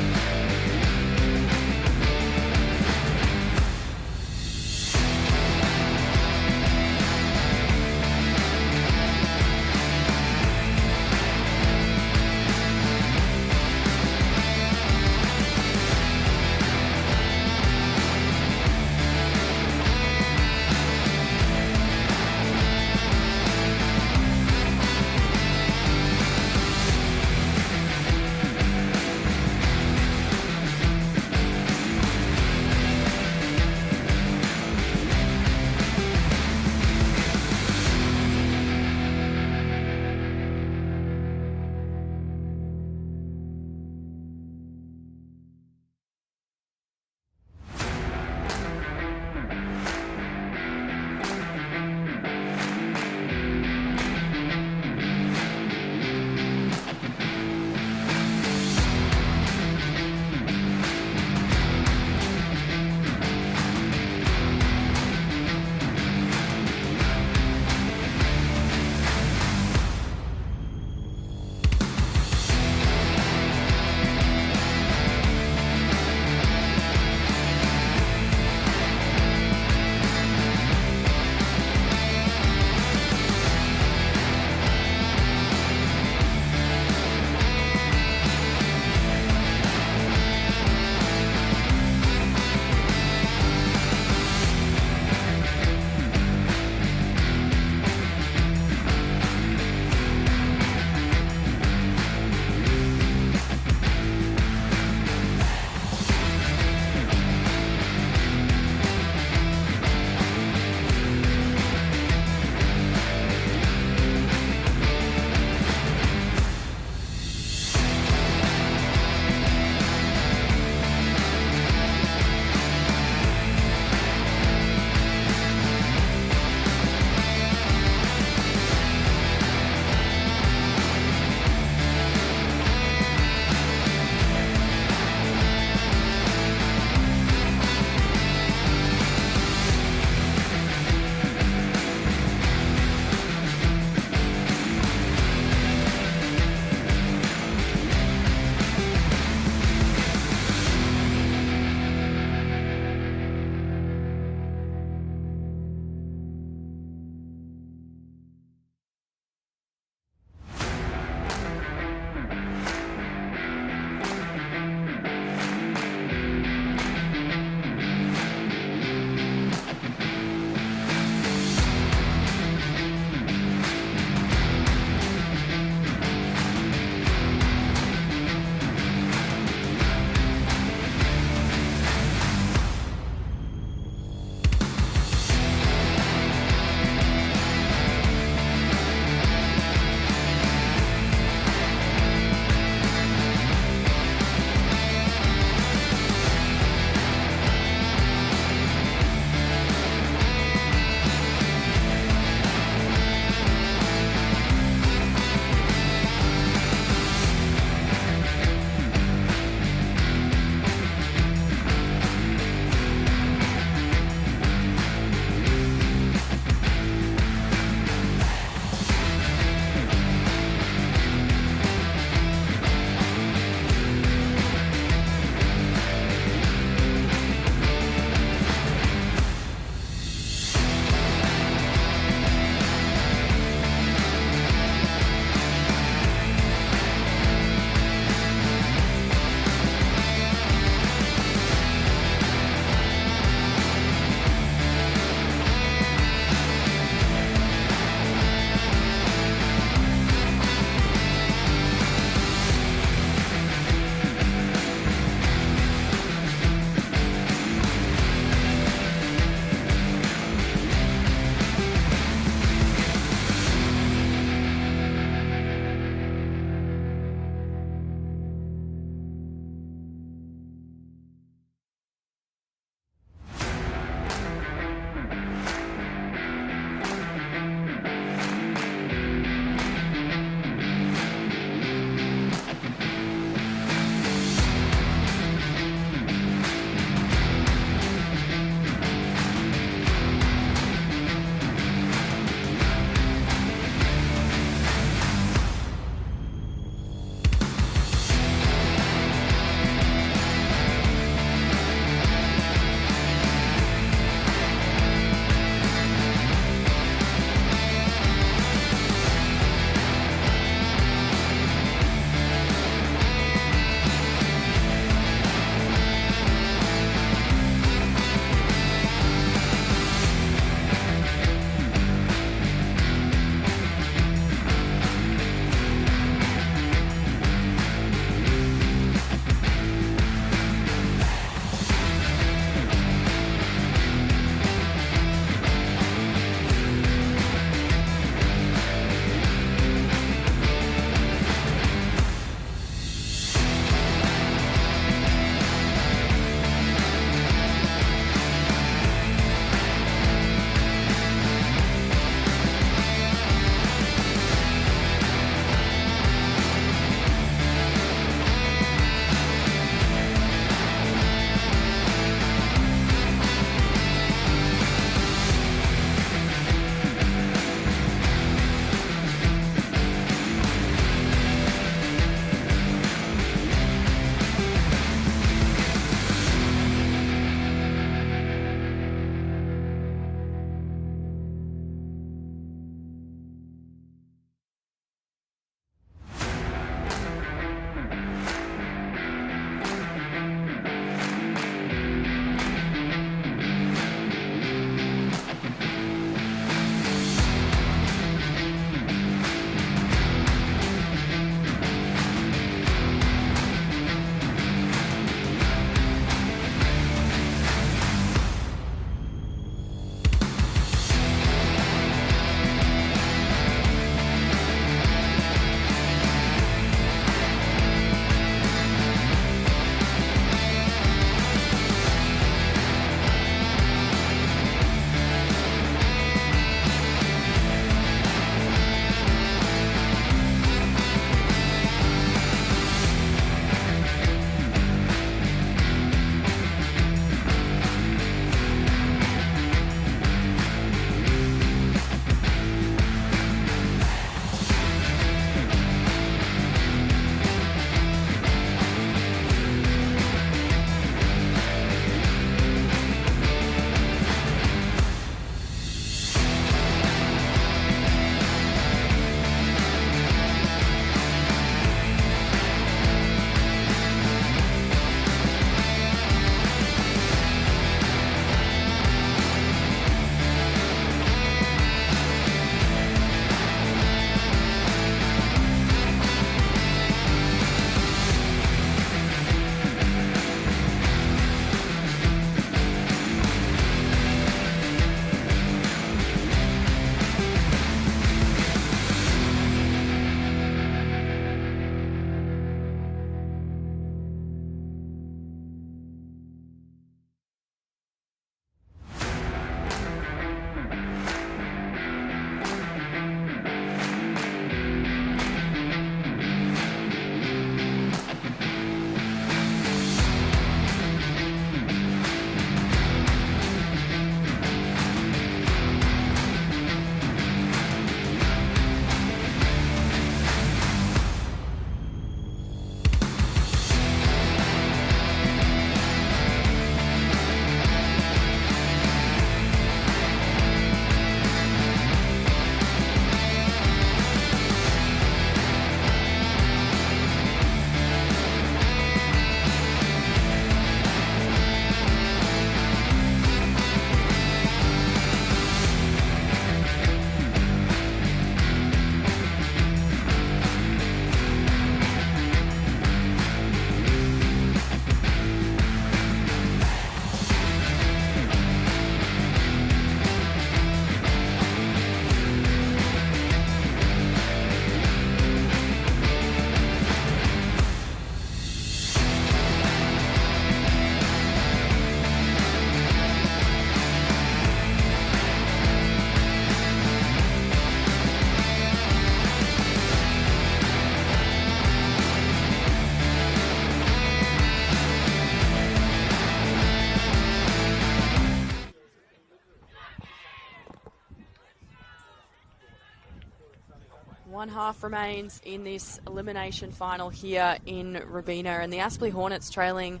One half remains in this elimination final here in Robina, and the Aspley Hornets trailing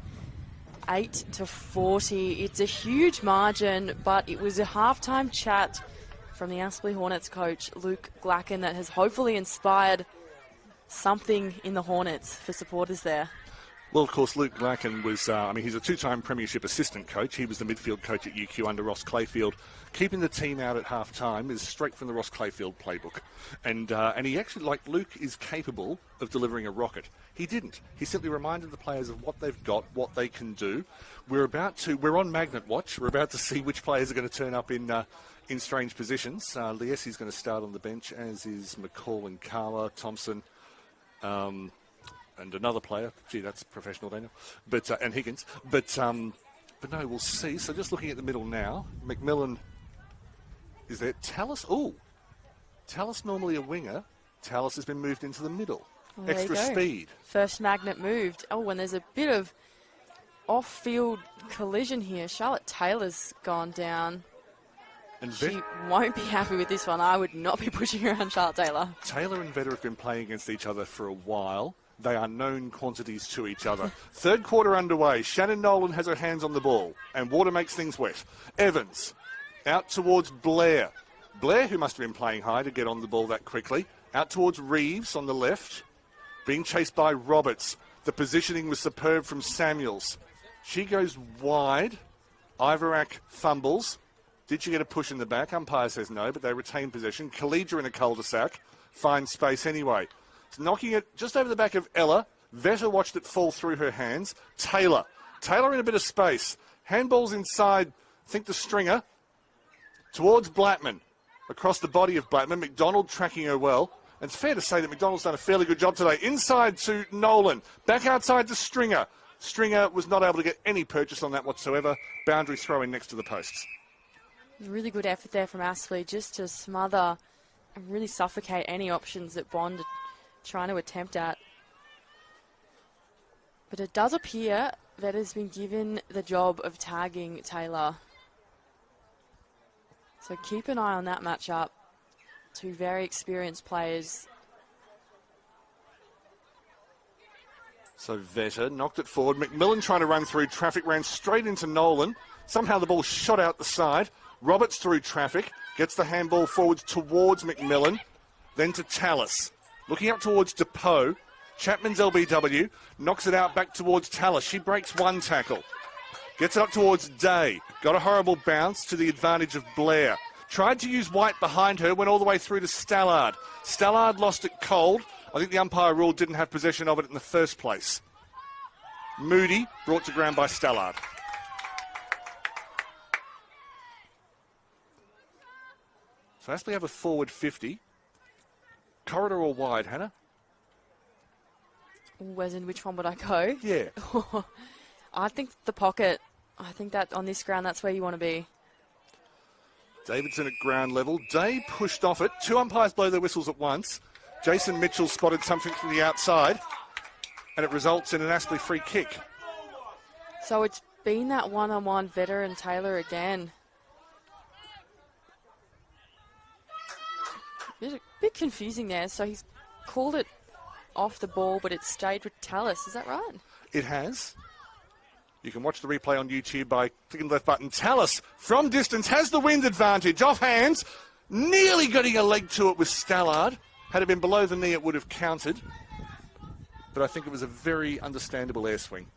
8-40. It's a huge margin, but it was a halftime chat from the Aspley Hornets coach, Luke Glacken, that has hopefully inspired something in the Hornets for supporters there. Well, of course, Luke Glacken was, he's a two-time premiership assistant coach. He was the midfield coach at UQ under Ross Clayfield. Keeping the team out at half-time is straight from the Ross Clayfield playbook. And he actually, like Luke, is capable of delivering a rocket. He didn't. He simply reminded the players of what they've got, what they can do. We're on magnet watch. We're about to see which players are going to turn up in strange positions. Liessi's going to start on the bench, as is McCall and Carla, Thompson, and another player. Gee, that's professional, Daniel. And Higgins. But no, we'll see. So just looking at the middle now, McMillan is there. Tallis, Tallis normally a winger. Tallis has been moved into the middle. Well, there extra you go. speed. First magnet moved. Oh, and there's a bit of off-field collision here. Charlotte Taylor's gone down. And She won't be happy with this one. I would not be pushing around Charlotte Taylor. Taylor and Vetter have been playing against each other for a while. They are known quantities to each other. Third quarter underway. Shannon Nolan has her hands on the ball, and water makes things wet. Evans out towards Blair. Blair, who must have been playing high to get on the ball that quickly. Out towards Reeves on the left. Being chased by Roberts. The positioning was superb from Samuels. She goes wide. Ivarak fumbles. Did she get a push in the back? Umpire says no, but they retain possession. Khalidja in a cul-de-sac. Finds space anyway. It's knocking it just over the back of Ella. Vetter watched it fall through her hands. Taylor in a bit of space. Handballs inside, I think the stringer. Towards Blackman. Across the body of Blackman. McDonald tracking her well. And it's fair to say that McDonald's done a fairly good job today. Inside to Nolan. Back outside to Stringer. Stringer was not able to get any purchase on that whatsoever. Boundary throw in next to the posts. Really good effort there from Aspley just to smother and really suffocate any options that Bond are trying to attempt at. But it does appear that has been given the job of tagging Taylor. So keep an eye on that matchup. Two very experienced players. So Vetter knocked it forward. McMillan trying to run through traffic, ran straight into Nolan. Somehow the ball shot out the side. Roberts through traffic, gets the handball forwards towards McMillan, then to Tallis. Looking up towards Depoe. Chapman's LBW, knocks it out back towards Tallis. She breaks one tackle. Gets it up towards Day. Got a horrible bounce to the advantage of Blair. Tried to use White behind her, went all the way through to Stallard. Stallard lost it cold. I think the umpire ruled didn't have possession of it in the first place. Moody brought to ground by Stallard. So Aspley have a forward 50. Corridor or wide, Hannah? As in which one would I go? Yeah. I think the pocket. I think that on this ground, that's where you want to be. Davidson at ground level. Day pushed off it. Two umpires blow their whistles at once. Jason Mitchell spotted something from the outside, and it results in an Aspley free kick. So it's been that one-on-one Vetter and Taylor again. Bit confusing there. So he's called it off the ball, but it stayed with Tallis. Is that right? It has. You can watch the replay on YouTube by clicking the left button. Tallis, from distance, has the wind advantage. Off hands, nearly getting a leg to it with Stallard. Had it been below the knee, it would have counted. But I think it was a very understandable air swing.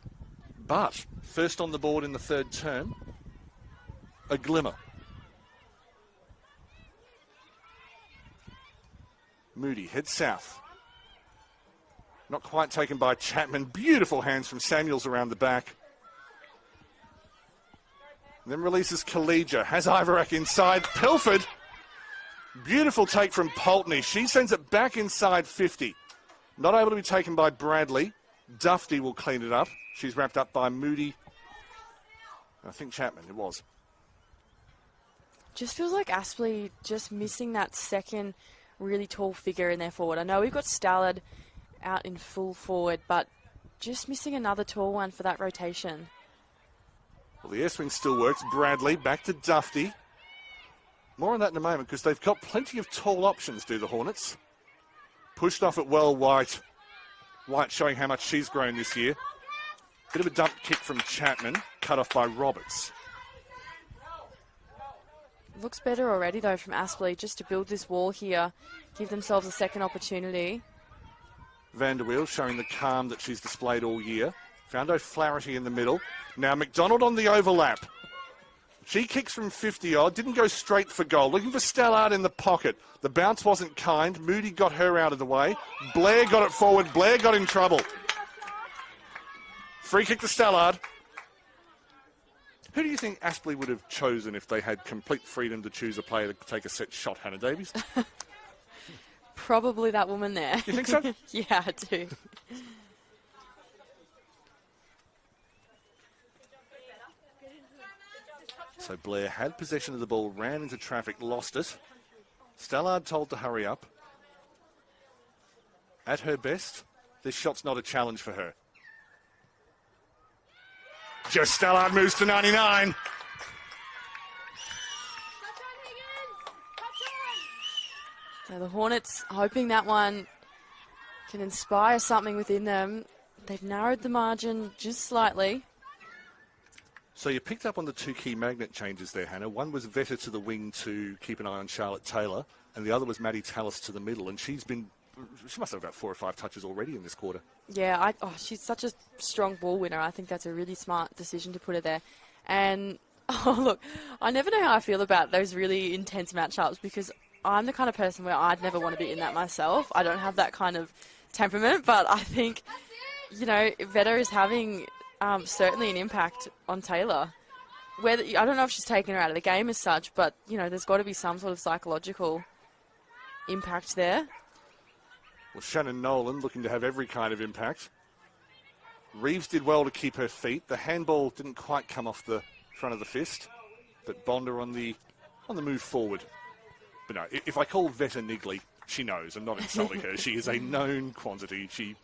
But first on the board in the third term, a glimmer. Moody heads south. Not quite taken by Chapman. Beautiful hands from Samuels around the back. And then releases Khalidja. Has Ivarak inside. Pilford. Beautiful take from Poltney. She sends it back inside 50. Not able to be taken by Bradley. Dufty will clean it up. She's wrapped up by Moody. I think Chapman, it was. Just feels like Aspley just missing that second really tall figure in their forward. I know we've got Stallard out in full forward, but just missing another tall one for that rotation. Well, the air swing still works. Bradley back to Dufty. More on that in a moment because they've got plenty of tall options, do the Hornets. Pushed off it well, White. White showing how much she's grown this year. Bit of a dump kick from Chapman, cut off by Roberts. Looks better already, though, from Aspley, just to build this wall here, give themselves a second opportunity. Vanderweel showing the calm that she's displayed all year. Found O'Flaherty in the middle. Now McDonald on the overlap. She kicks from 50-odd, didn't go straight for goal. Looking for Stallard in the pocket. The bounce wasn't kind. Moody got her out of the way. Blair got it forward. Blair got in trouble. Free kick to Stallard. Who do you think Aspley would have chosen if they had complete freedom to choose a player to take a set shot, Hannah Davies? Probably that woman there. You think so? Yeah, I do. So Blair had possession of the ball, ran into traffic, lost it. Stallard told to hurry up. At her best, this shot's not a challenge for her. Just Stallard moves to 99. So the Hornets hoping that one can inspire something within them. They've narrowed the margin just slightly. So you picked up on the two key magnet changes there, Hannah. One was Vetter to the wing to keep an eye on Charlotte Taylor, and the other was Maddie Tallis to the middle, and she must have about 4 or 5 touches already in this quarter. Yeah, she's such a strong ball winner. I think that's a really smart decision to put her there. And, look, I never know how I feel about those really intense matchups because I'm the kind of person where I'd never want to be in that myself. I don't have that kind of temperament, but I think, Vetter is having certainly an impact on Taylor. I don't know if she's taken her out of the game as such, but, there's got to be some sort of psychological impact there. Well, Shannon Nolan looking to have every kind of impact. Reeves did well to keep her feet. The handball didn't quite come off the front of the fist, but Bonder on the move forward. But no, if I call Vetter niggly, she knows. I'm not insulting her. She is a known quantity.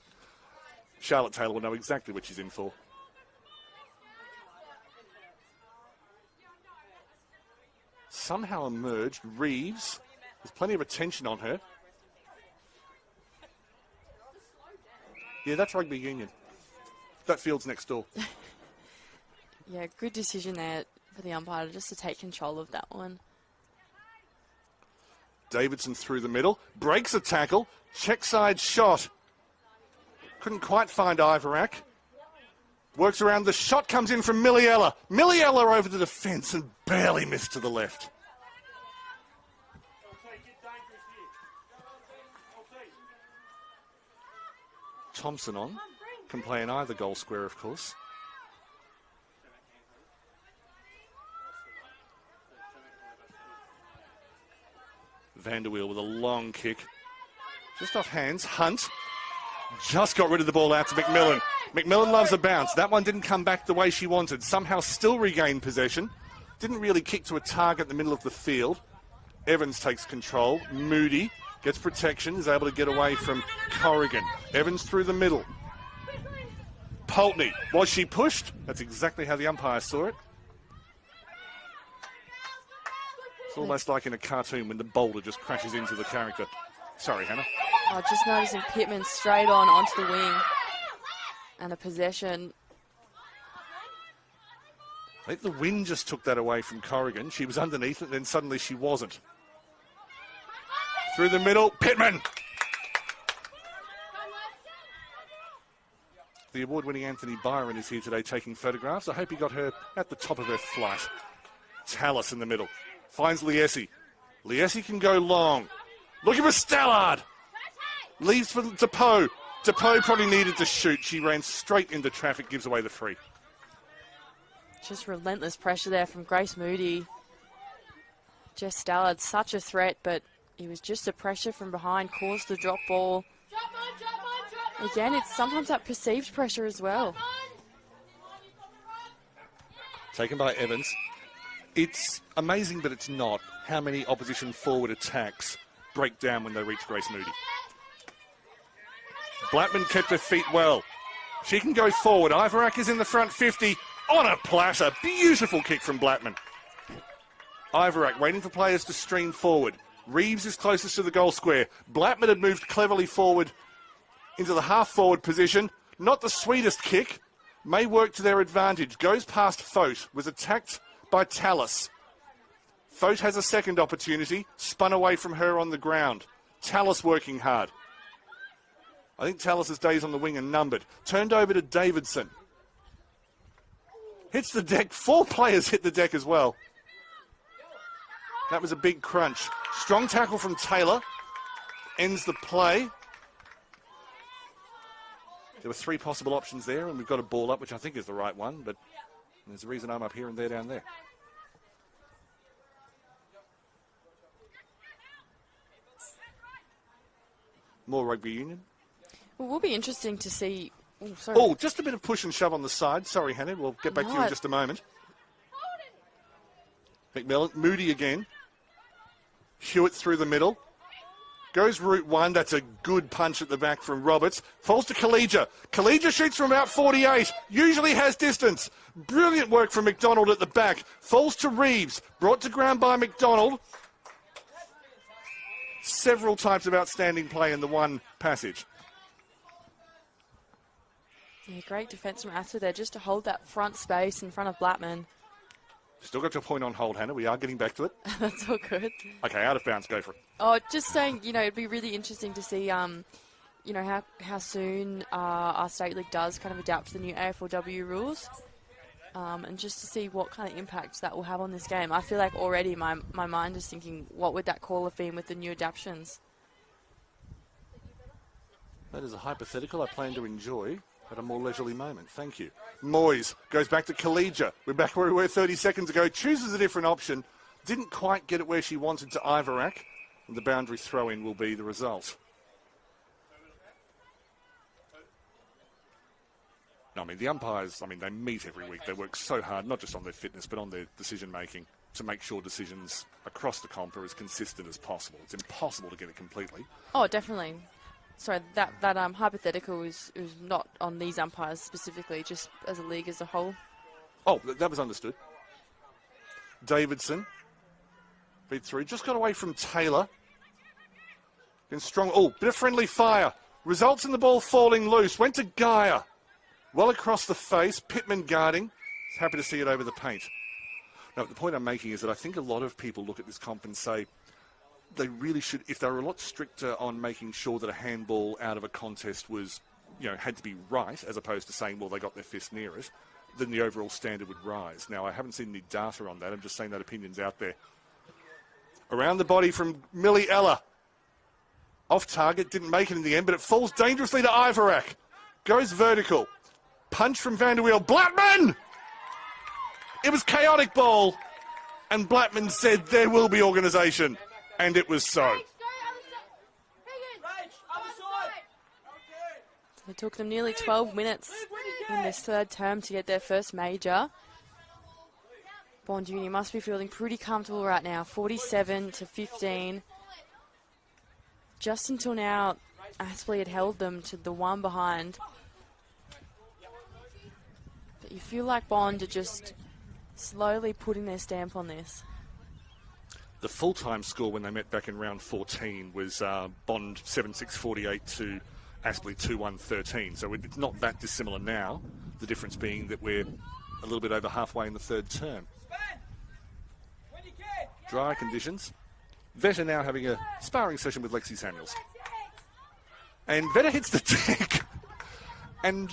Charlotte Taylor will know exactly what she's in for. Somehow emerged. Reeves. There's plenty of attention on her. Yeah, that's rugby union. That field's next door. Yeah, good decision there for the umpire just to take control of that one. Davidson through the middle. Breaks a tackle. Check side shot. Couldn't quite find Ivorak. Works around. The shot comes in from Milliella. Milliella over the defence and barely missed to the left. Thompson on. Can play in either goal square, of course. Vanderweel with a long kick. Just off hands. Hunt. Just got rid of the ball out to McMillan. McMillan loves a bounce. That one didn't come back the way she wanted. Somehow still regained possession. Didn't really kick to a target in the middle of the field. Evans takes control. Moody gets protection. Is able to get away from Corrigan. Evans through the middle. Pulteney. Was she pushed? That's exactly how the umpire saw it. It's almost like in a cartoon when the boulder just crashes into the character. Sorry, Hannah. Just noticing Pittman straight onto the wing. And a possession. I think the wind just took that away from Corrigan. She was underneath it, then suddenly she wasn't. Through the middle, Pittman. The award-winning Anthony Byron is here today taking photographs. I hope he got her at the top of her flight. Tallis in the middle. Finds Liesi. Liesi can go long. Looking for Stallard. Leaves for Depoe. Depoe probably needed to shoot. She ran straight into traffic, gives away the free. Just relentless pressure there from Grace Moody. Jess Stallard, such a threat, but it was just the pressure from behind caused the drop ball. Again, it's sometimes that perceived pressure as well. Taken by Evans. It's amazing, but it's not, how many opposition forward attacks break down when they reach Grace Moody. Blackman kept her feet well. She can go forward. Ivorak is in the front 50 on a platter. Beautiful kick from Blackman. Ivorak waiting for players to stream forward. Reeves is closest to the goal square. Blattman had moved cleverly forward into the half-forward position. Not the sweetest kick. May work to their advantage. Goes past Fote. Was attacked by Tallis. Fote has a second opportunity. Spun away from her on the ground. Tallis working hard. I think Tallis' days on the wing are numbered. Turned over to Davidson. Hits the deck. 4 players hit the deck as well. That was a big crunch. Strong tackle from Taylor. Ends the play. There were 3 possible options there, and we've got a ball up, which I think is the right one, but there's a reason I'm up here and they're down there. More rugby union. Well, will be interesting to see. Oh, sorry. Oh, just a bit of push and shove on the side. Sorry, Hannah. We'll get back to you in just a moment. McMillan, Moody again. Hewitt through the middle. Goes route 1. That's a good punch at the back from Roberts. Falls to Kalija. Kalija shoots from about 48. Usually has distance. Brilliant work from McDonald at the back. Falls to Reeves. Brought to ground by McDonald. Several types of outstanding play in the one passage. Yeah, great defence from Aspley there, just to hold that front space in front of Blattman. Still got your point on hold, Hannah. We are getting back to it. That's all good. Okay, out of bounds. Go for it. Oh, just saying, it'd be really interesting to see, how soon our state league does kind of adapt to the new AFLW rules, and just to see what kind of impact that will have on this game. I feel like already my mind is thinking, what would that call have been with the new adaptions? That is a hypothetical I plan to enjoy at a more leisurely moment. Thank you. Moyes goes back to Kalija. We're back where we were 30 seconds ago. Chooses a different option. Didn't quite get it where she wanted to Ivarak. And the boundary throw-in will be the result. No, the umpires, they meet every week. They work so hard, not just on their fitness, but on their decision-making to make sure decisions across the comp are as consistent as possible. It's impossible to get it completely. Oh, definitely. Sorry, that hypothetical is not on these umpires specifically, just as a league as a whole. Oh, that was understood. Davidson beat through, just got away from Taylor. Been strong. Oh, bit of friendly fire. Results in the ball falling loose. Went to Gaia. Well across the face. Pittman guarding. Happy to see it over the paint. Now, the point I'm making is that I think a lot of people look at this comp and say, they really should, if they were a lot stricter on making sure that a handball out of a contest was, had to be right, as opposed to saying, well, they got their fist near it, then the overall standard would rise. Now, I haven't seen any data on that. I'm just saying that opinion's out there. Around the body from Millie Ella. Off target, didn't make it in the end, but it falls dangerously to Ivarak. Goes vertical. Punch from Vanderweel. Blattman! It was chaotic ball. And Blattman said there will be organisation. And it was so. It took them nearly 12 minutes in this third term to get their first major. Bond Uni must be feeling pretty comfortable right now. 47-15. Just until now, Aspley had held them to the one behind. But you feel like Bond are just slowly putting their stamp on this. The full-time score when they met back in round 14 was Bond 7-6-48 to Aspley 2-1-13. So it's not that dissimilar now, the difference being that we're a little bit over halfway in the third term. Dry conditions. Vetter now having a sparring session with Lexi Samuels. And Vetter hits the deck. And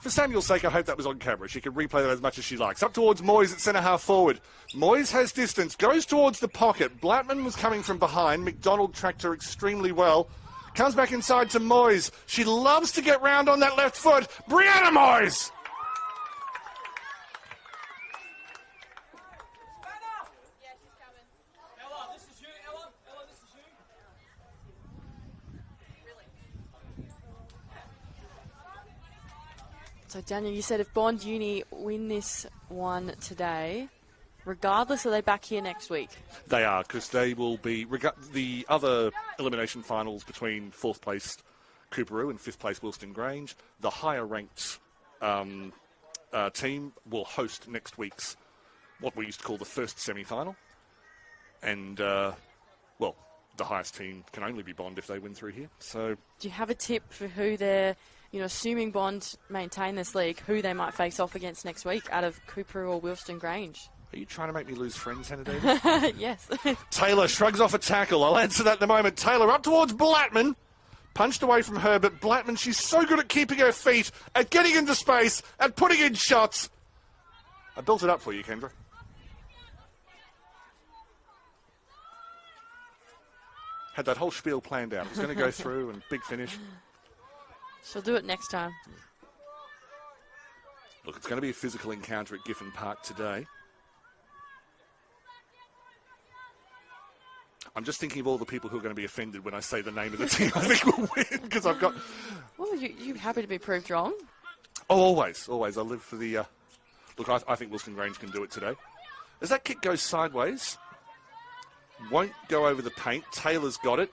for Samuel's sake, I hope that was on camera. She can replay that as much as she likes. Up towards Moyes at centre-half forward. Moyes has distance, goes towards the pocket. Blattman was coming from behind. McDonald tracked her extremely well. Comes back inside to Moyes. She loves to get round on that left foot. Brianna Moyes! So, Daniel, you said if Bond Uni win this one today, regardless, are they back here next week? They are, because they will be... the other elimination finals between 4th place Cooperoo and 5th place Wilston Grange, the higher-ranked team will host next week's, what we used to call the first semi-final. And, the highest team can only be Bond if they win through here. So, Do you have a tip for who they're, assuming Bond maintain this league, who they might face off against next week out of Cooper or Wilston Grange? are you trying to make me lose friends, Hannah Davis? Yes. Taylor shrugs off a tackle. I'll answer that in a moment. Taylor up towards Blattman. Punched away from her, but Blattman, she's so good at keeping her feet, at getting into space, at putting in shots. I built it up for you, Kendra. Had that whole spiel planned out. It was going to go through and big finish. She'll do it next time. Look, it's going to be a physical encounter at Giffen Park today. I'm just thinking of all the people who are going to be offended when I say the name of the team I think will win, because I've got... Well, you happy to be proved wrong? Oh, always, always. I live for the... Look, I think Wilson Grange can do it today. As that kick goes sideways, won't go over the paint. Taylor's got it.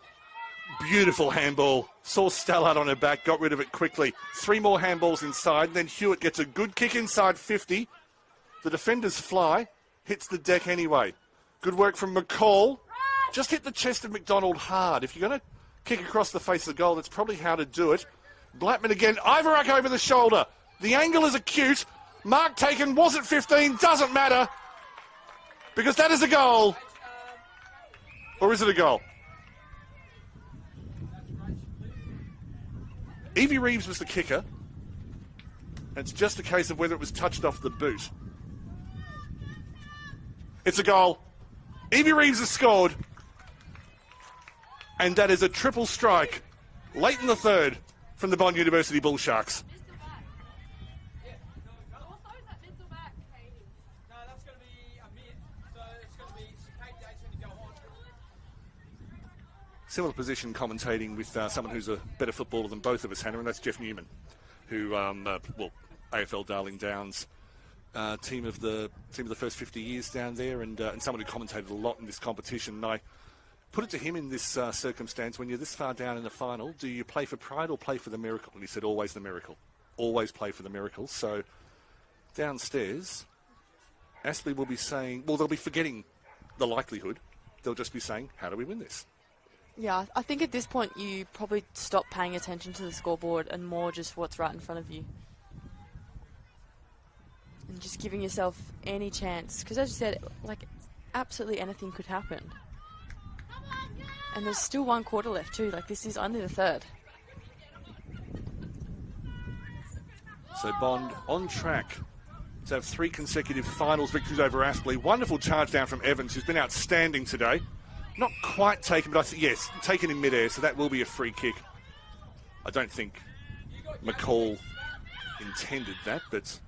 Beautiful handball. Saw Stallard on her back, got rid of it quickly. 3 more handballs inside, and then Hewitt gets a good kick inside 50. The defenders fly, hits the deck anyway. Good work from McCall. Just hit the chest of McDonald hard. If you're going to kick across the face of the goal, that's probably how to do it. Blattman again. Ivarak over the shoulder. The angle is acute. Mark taken. Was it 15? Doesn't matter. Because that is a goal. Or is it a goal? Evie Reeves was the kicker. It's just a case of whether it was touched off the boot. It's a goal. Evie Reeves has scored. And that is a triple strike, late in the third, from the Bond University Bull Sharks. Similar position commentating with someone who's a better footballer than both of us, Hannah, and that's Jeff Newman, who, AFL Darling Downs, team of the first 50 years down there, and someone who commentated a lot in this competition. And I put it to him in this circumstance, when you're this far down in the final, do you play for pride or play for the miracle? And he said, always the miracle. Always play for the miracle. So downstairs, Aspley will be saying, well, they'll be forgetting the likelihood. They'll just be saying, how do we win this? Yeah, I think at this point you probably stop paying attention to the scoreboard and more just what's right in front of you. And just giving yourself any chance. Because as you said, like, absolutely anything could happen. And there's still 1 quarter left too. Like, this is only the third. So Bond on track to have 3 consecutive finals victories over Aspley. Wonderful charge down from Evans, who's been outstanding today. Not quite taken, but yes, taken in midair, so that will be a free kick. I don't think McCall intended that, but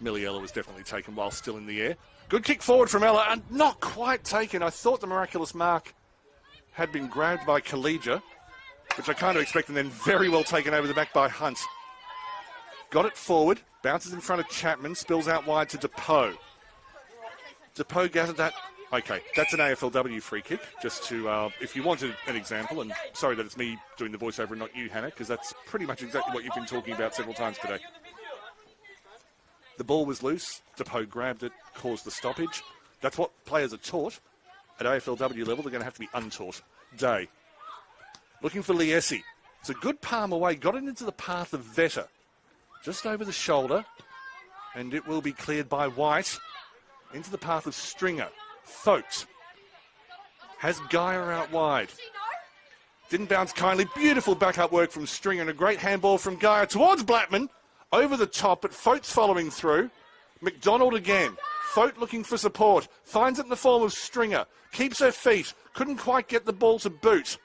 Milliella was definitely taken while still in the air. Good kick forward from Ella, and not quite taken. I thought the miraculous mark had been grabbed by Collegia, which I kind of expect, and then very well taken over the back by Hunt. Got it forward, bounces in front of Chapman, spills out wide to Depoe. Depoe gathered that. Okay, that's an AFLW free kick, just to, if you wanted an example, and sorry that it's me doing the voiceover and not you, Hannah, because that's pretty much exactly what you've been talking about several times today. The ball was loose, Depoe grabbed it, caused the stoppage. That's what players are taught. At AFLW level, they're going to have to be untaught. Day. Looking for Liesi. It's a good palm away, got it into the path of Vetter. Just over the shoulder, and it will be cleared by White. Into the path of Stringer. Folks has Geyer out wide. Didn't bounce kindly. Beautiful backup work from Stringer and a great handball from Geyer towards Blattman. Over the top, but Fote's following through. McDonald again. Fote looking for support. Finds it in the form of Stringer. Keeps her feet. Couldn't quite get the ball to boot.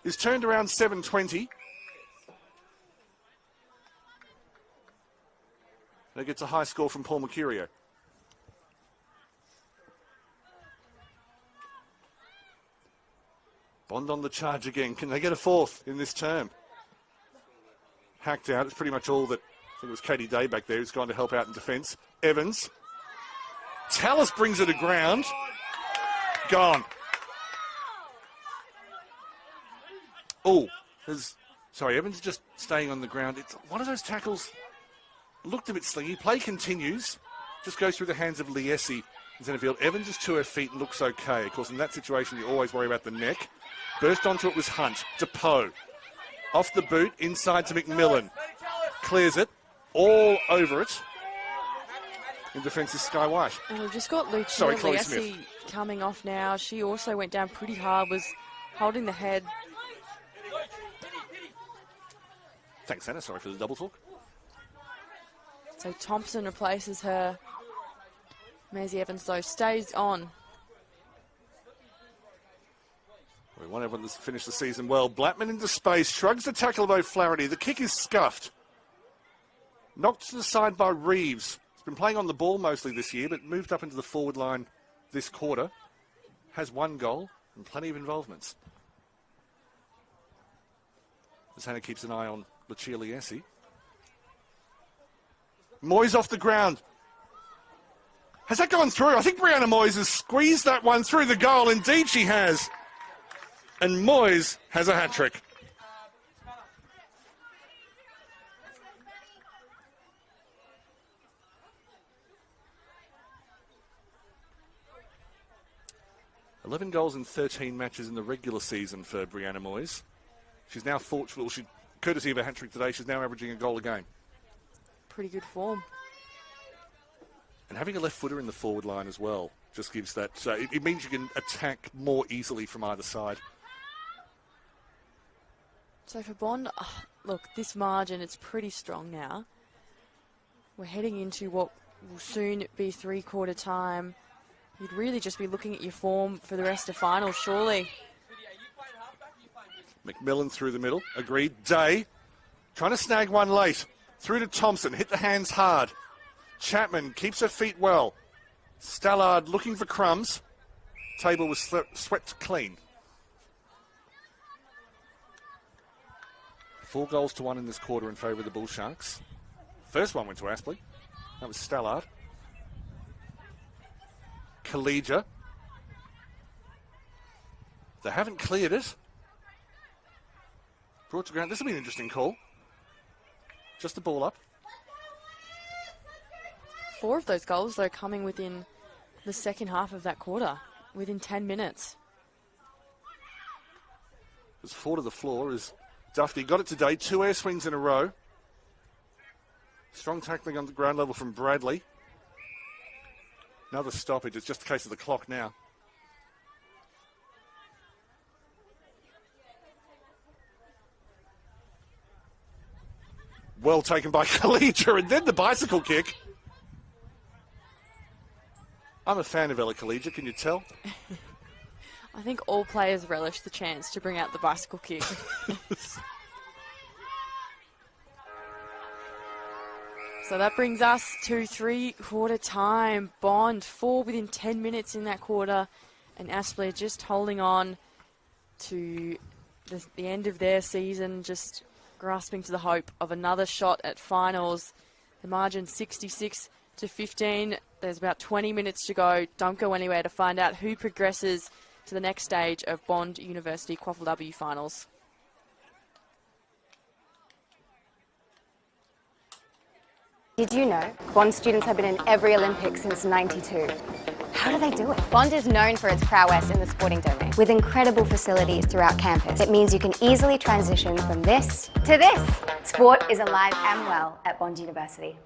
Is turned around 7:20. And it gets a high score from Paul Mercurio. Bond on the charge again. Can they get a 4th in this term? Hacked out. It's pretty much all that. I think it was Katie Day back there who's gone to help out in defence. Evans. Tallis brings it to ground. Gone. Oh, sorry, Evans is just staying on the ground. It's one of those tackles. Looked a bit slingy. Play continues. Just goes through the hands of Liesi. in centre field. Evans is to her feet and looks okay. Of course, in that situation, you always worry about the neck. Burst onto it was Hunt. Depot. Off the boot, inside to McMillan. Clears it. All over it. In defence is Sky White. And we've just got Lucia Chloe Liesi Smith. coming off now. She also went down pretty hard, was holding the head. Thanks, Anna. Sorry for the double talk. So Thompson replaces her. Maisie Evans, though, stays on. We want everyone to finish the season well. Blackman into space, shrugs the tackle of O'Flaherty. The kick is scuffed. Knocked to the side by Reeves. He's been playing on the ball mostly this year, but moved up into the forward line this quarter. Has one goal and plenty of involvements. As Hannah keeps an eye on Lucia Liesi. Moyes off the ground. Has that gone through? I think Brianna Moyes has squeezed that one through the goal. Indeed she has. And Moyes has a hat-trick. $11 goals in 13 matches in the regular season for Brianna Moyes. She's now fortunate, courtesy of a hat-trick today, she's now averaging a goal a game. Pretty good form. And having a left footer in the forward line as well just gives that, it means you can attack more easily from either side. So for Bond, look, this margin, it's pretty strong now. We're heading into what will soon be three-quarter time. You'd really just be looking at your form for the rest of finals, surely. McMillan through the middle, agreed. Day, trying to snag one late. Through to Thompson, hit the hands hard. Chapman keeps her feet well. Stallard looking for crumbs. Table was swept clean. 4-1 in this quarter in favour of the Bull Sharks. First one went to Aspley. That was Stallard. Collegia. They haven't cleared it. Brought to ground. This will be an interesting call. Just the ball up. 4 of those goals, though, coming within the second half of that quarter, within 10 minutes. There's 4 to the floor as Duffy got it today. 2 air swings in a row. Strong tackling on the ground level from Bradley. Another stoppage. It's just a case of the clock now. Well taken by Collegia, and then the bicycle kick. I'm a fan of Ella Collegia, can you tell? I think all players relish the chance to bring out the bicycle kick. So that brings us to three-quarter time. Bond, 4 within 10 minutes in that quarter, and Aspley just holding on to the end of their season, just grasping to the hope of another shot at finals. The margin 66-15. There's about 20 minutes to go. Don't go anywhere to find out who progresses to the next stage of Bond University QAFLW finals. Did you know Bond students have been in every Olympics since '92? How do they do it? Bond is known for its prowess in the sporting domain. With incredible facilities throughout campus, it means you can easily transition from this to this. Sport is alive and well at Bond University.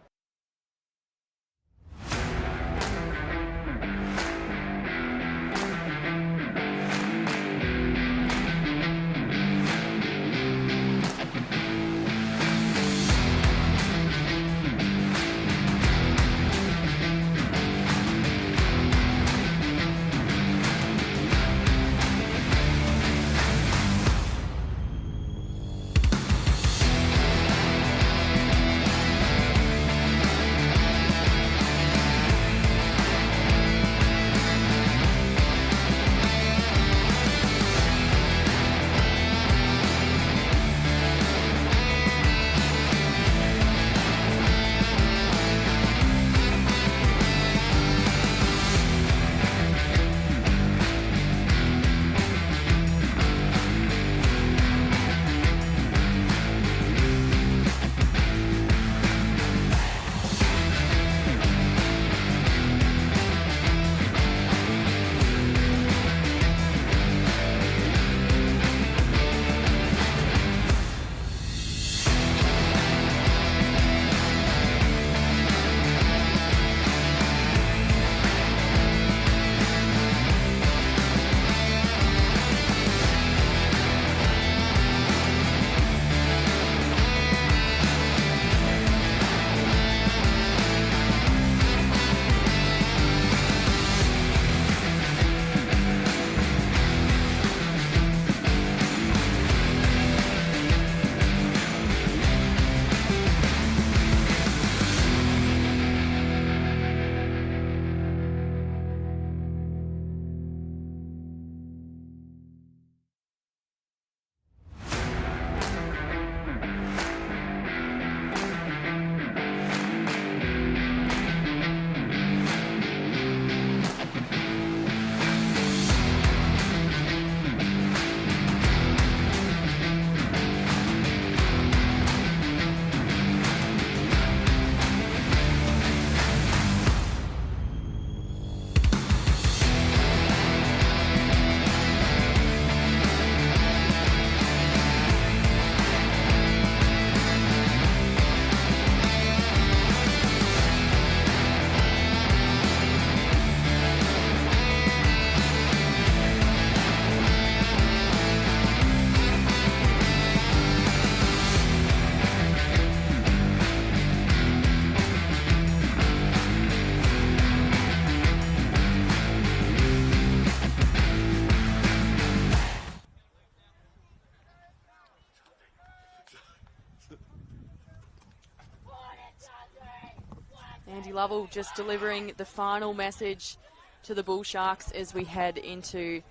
Andy Lovell just delivering the final message to the Bull Sharks as we head into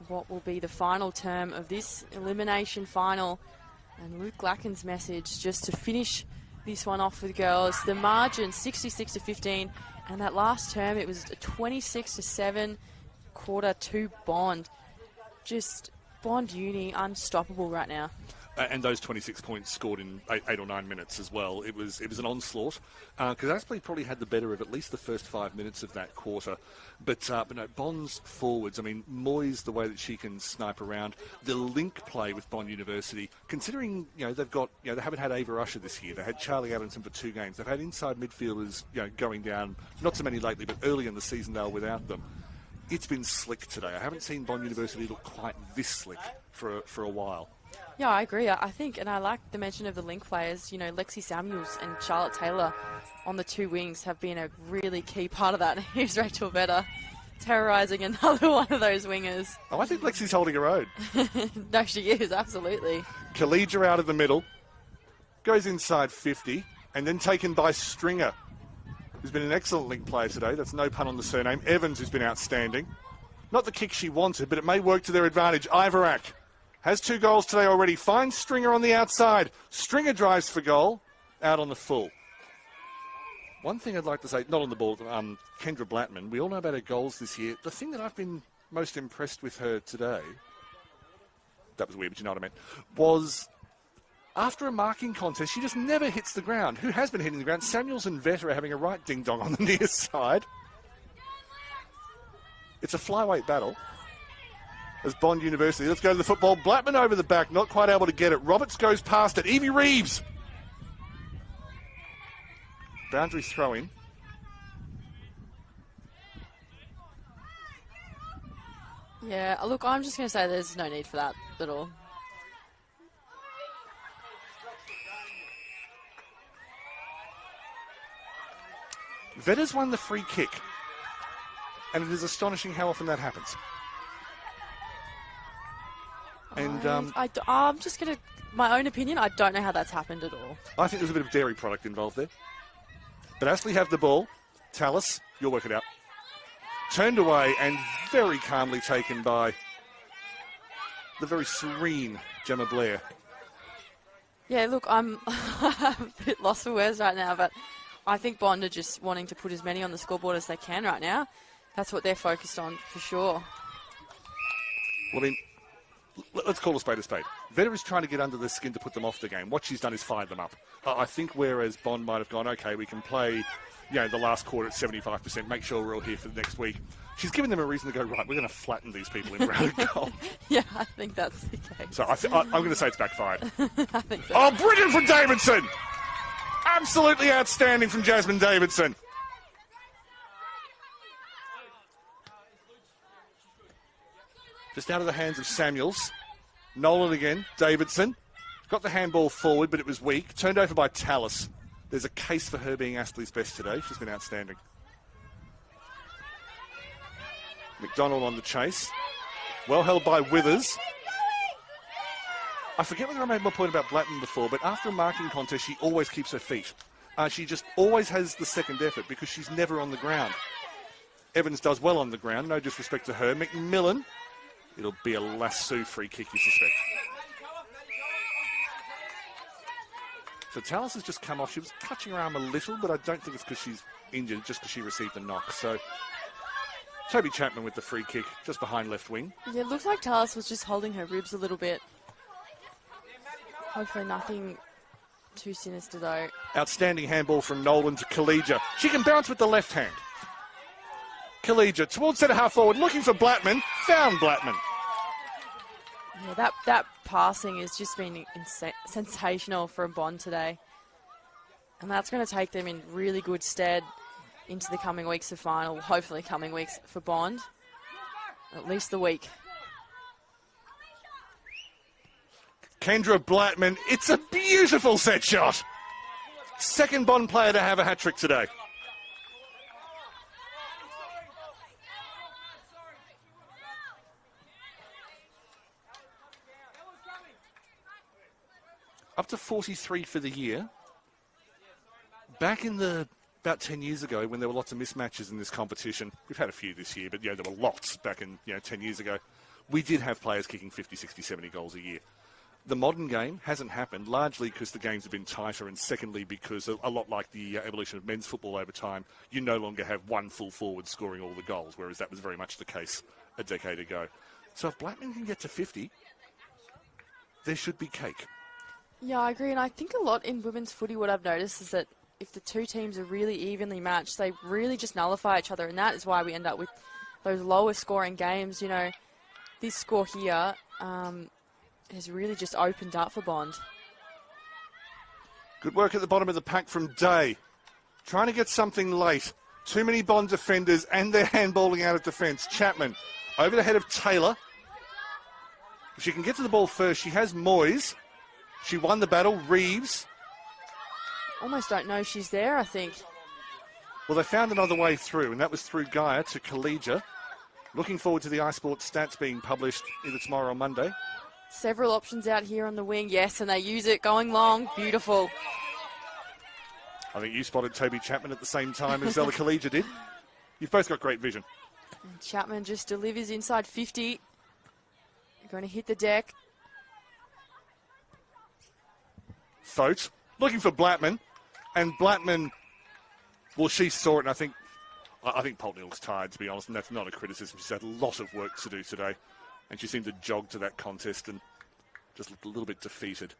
what will be the final term of this elimination final. And Luke Glacken's message just to finish this one off for the girls. The margin 66-15, and that last term it was a 26-7 quarter to Bond. Just Bond Uni unstoppable right now. And those 26 points scored in 8 or 9 minutes as well. It was an onslaught because Aspley probably had the better of at least the first 5 minutes of that quarter. But no, Bond's forwards, I mean, Moyes, the way that she can snipe around, the link play with Bond University, considering, they've got, they haven't had Ava Usher this year. They had Charlie Adamson for 2 games. They've had inside midfielders, going down, not so many lately, but early in the season they were without them. It's been slick today. I haven't seen Bond University look quite this slick for a while. Yeah, I agree. I think, and I like the mention of the link players, Lexi Samuels and Charlotte Taylor on the 2 wings have been a really key part of that. Here's Rachel Vedder terrorising another one of those wingers. Oh, I think Lexi's holding her own. No, she is, absolutely. Collegia out of the middle, goes inside 50, and then taken by Stringer, who's been an excellent link player today. That's no pun on the surname. Evans, who's been outstanding. Not the kick she wanted, but it may work to their advantage. Ivarak has 2 goals today already. Finds Stringer on the outside. Stringer drives for goal. Out on the full. One thing I'd like to say, not on the ball, Kendra Blattman. We all know about her goals this year. The thing that I've been most impressed with her today, that was weird, but you know what I meant, was after a marking contest, she just never hits the ground. Who has been hitting the ground? Samuels and Vetter are having a right ding-dong on the near side. It's a flyweight battle. As Bond University, let's go to the football. Blattman over the back, not quite able to get it. Roberts goes past it. Evie Reeves. Boundary throw in. Yeah, look, I'm just going to say there's no need for that at all. Vetter's won the free kick. And it is astonishing how often that happens. And I'm just going to, my own opinion, I don't know how that's happened at all. I think there's a bit of dairy product involved there. But Aspley have the ball. Tallis, you'll work it out. Turned away and very calmly taken by the very serene Gemma Blair. Yeah, look, I'm a bit lost for words right now, but I think Bond are just wanting to put as many on the scoreboard as they can right now. That's what they're focused on, for sure. Well, I mean, let's call a spade a spade. Vetter is trying to get under the skin to put them off the game. What she's done is fired them up. I think whereas Bond might have gone, okay, we can play, the last quarter at 75%, make sure we're all here for the next week. She's given them a reason to go, right, we're going to flatten these people in round goal. Yeah, I think that's the case. So I'm going to say it's backfired. I think so. Oh, brilliant from Davidson! Absolutely outstanding from Jasmine Davidson. Just out of the hands of Samuels. Nolan again. Davidson. Got the handball forward, but it was weak. Turned over by Tallis. There's a case for her being Aspley's best today. She's been outstanding. McDonald on the chase. Well held by Withers. I forget whether I made my point about Blattman before, but after a marking contest, she always keeps her feet. She just always has the second effort because she's never on the ground. Evans does well on the ground, no disrespect to her. McMillan. It'll be a lasso free kick, you suspect. So Tallis has just come off. She was touching her arm a little, but I don't think it's because she's injured, just because she received a knock. So Toby Chapman with the free kick, just behind left wing. Yeah, it looks like Tallis was just holding her ribs a little bit. Hopefully nothing too sinister, though. Outstanding handball from Nolan to Collegia. She can bounce with the left hand. Collegia towards centre half forward, looking for Blattman. Found Blattman. Yeah, that passing has just been sensational from Bond today. And that's going to take them in really good stead into the coming weeks of final, hopefully coming weeks for Bond. At least the week. Kendra Blattman, it's a beautiful set shot. Second Bond player to have a hat-trick today. Up to 43 for the year. Back in the about 10 years ago when there were lots of mismatches in this competition. We've had a few this year, but there were lots back in 10 years ago. We did have players kicking 50, 60, 70 goals a year. The modern game hasn't happened, largely because the games have been tighter, and secondly because, a lot like the evolution of men's football over time, you no longer have one full forward scoring all the goals, whereas that was very much the case a decade ago. So if Blackman can get to 50, there should be cake. Yeah, I agree, and I think a lot in women's footy, what I've noticed is that if the two teams are really evenly matched, they really just nullify each other, and that is why we end up with those lower scoring games. This score here has really just opened up for Bond. Good work at the bottom of the pack from Day. Trying to get something late. Too many Bond defenders, and they're handballing out of defence. Chapman over the head of Taylor. If she can get to the ball first, she has Moyes. She won the battle. Reeves. Almost don't know she's there, I think. Well, they found another way through, and that was through Gaia to Collegia. Looking forward to the iSport stats being published either tomorrow or Monday. Several options out here on the wing, yes, and they use it going long. Beautiful. I think you spotted Toby Chapman at the same time as Ella Collegia did. You've both got great vision. And Chapman just delivers inside 50. Going to hit the deck. Thote looking for Blackman, and Blackman, well, she saw it, and I think Poltney looks tired, to be honest, and that's not a criticism. She's had a lot of work to do today, and she seemed to jog to that contest and just looked a little bit defeated.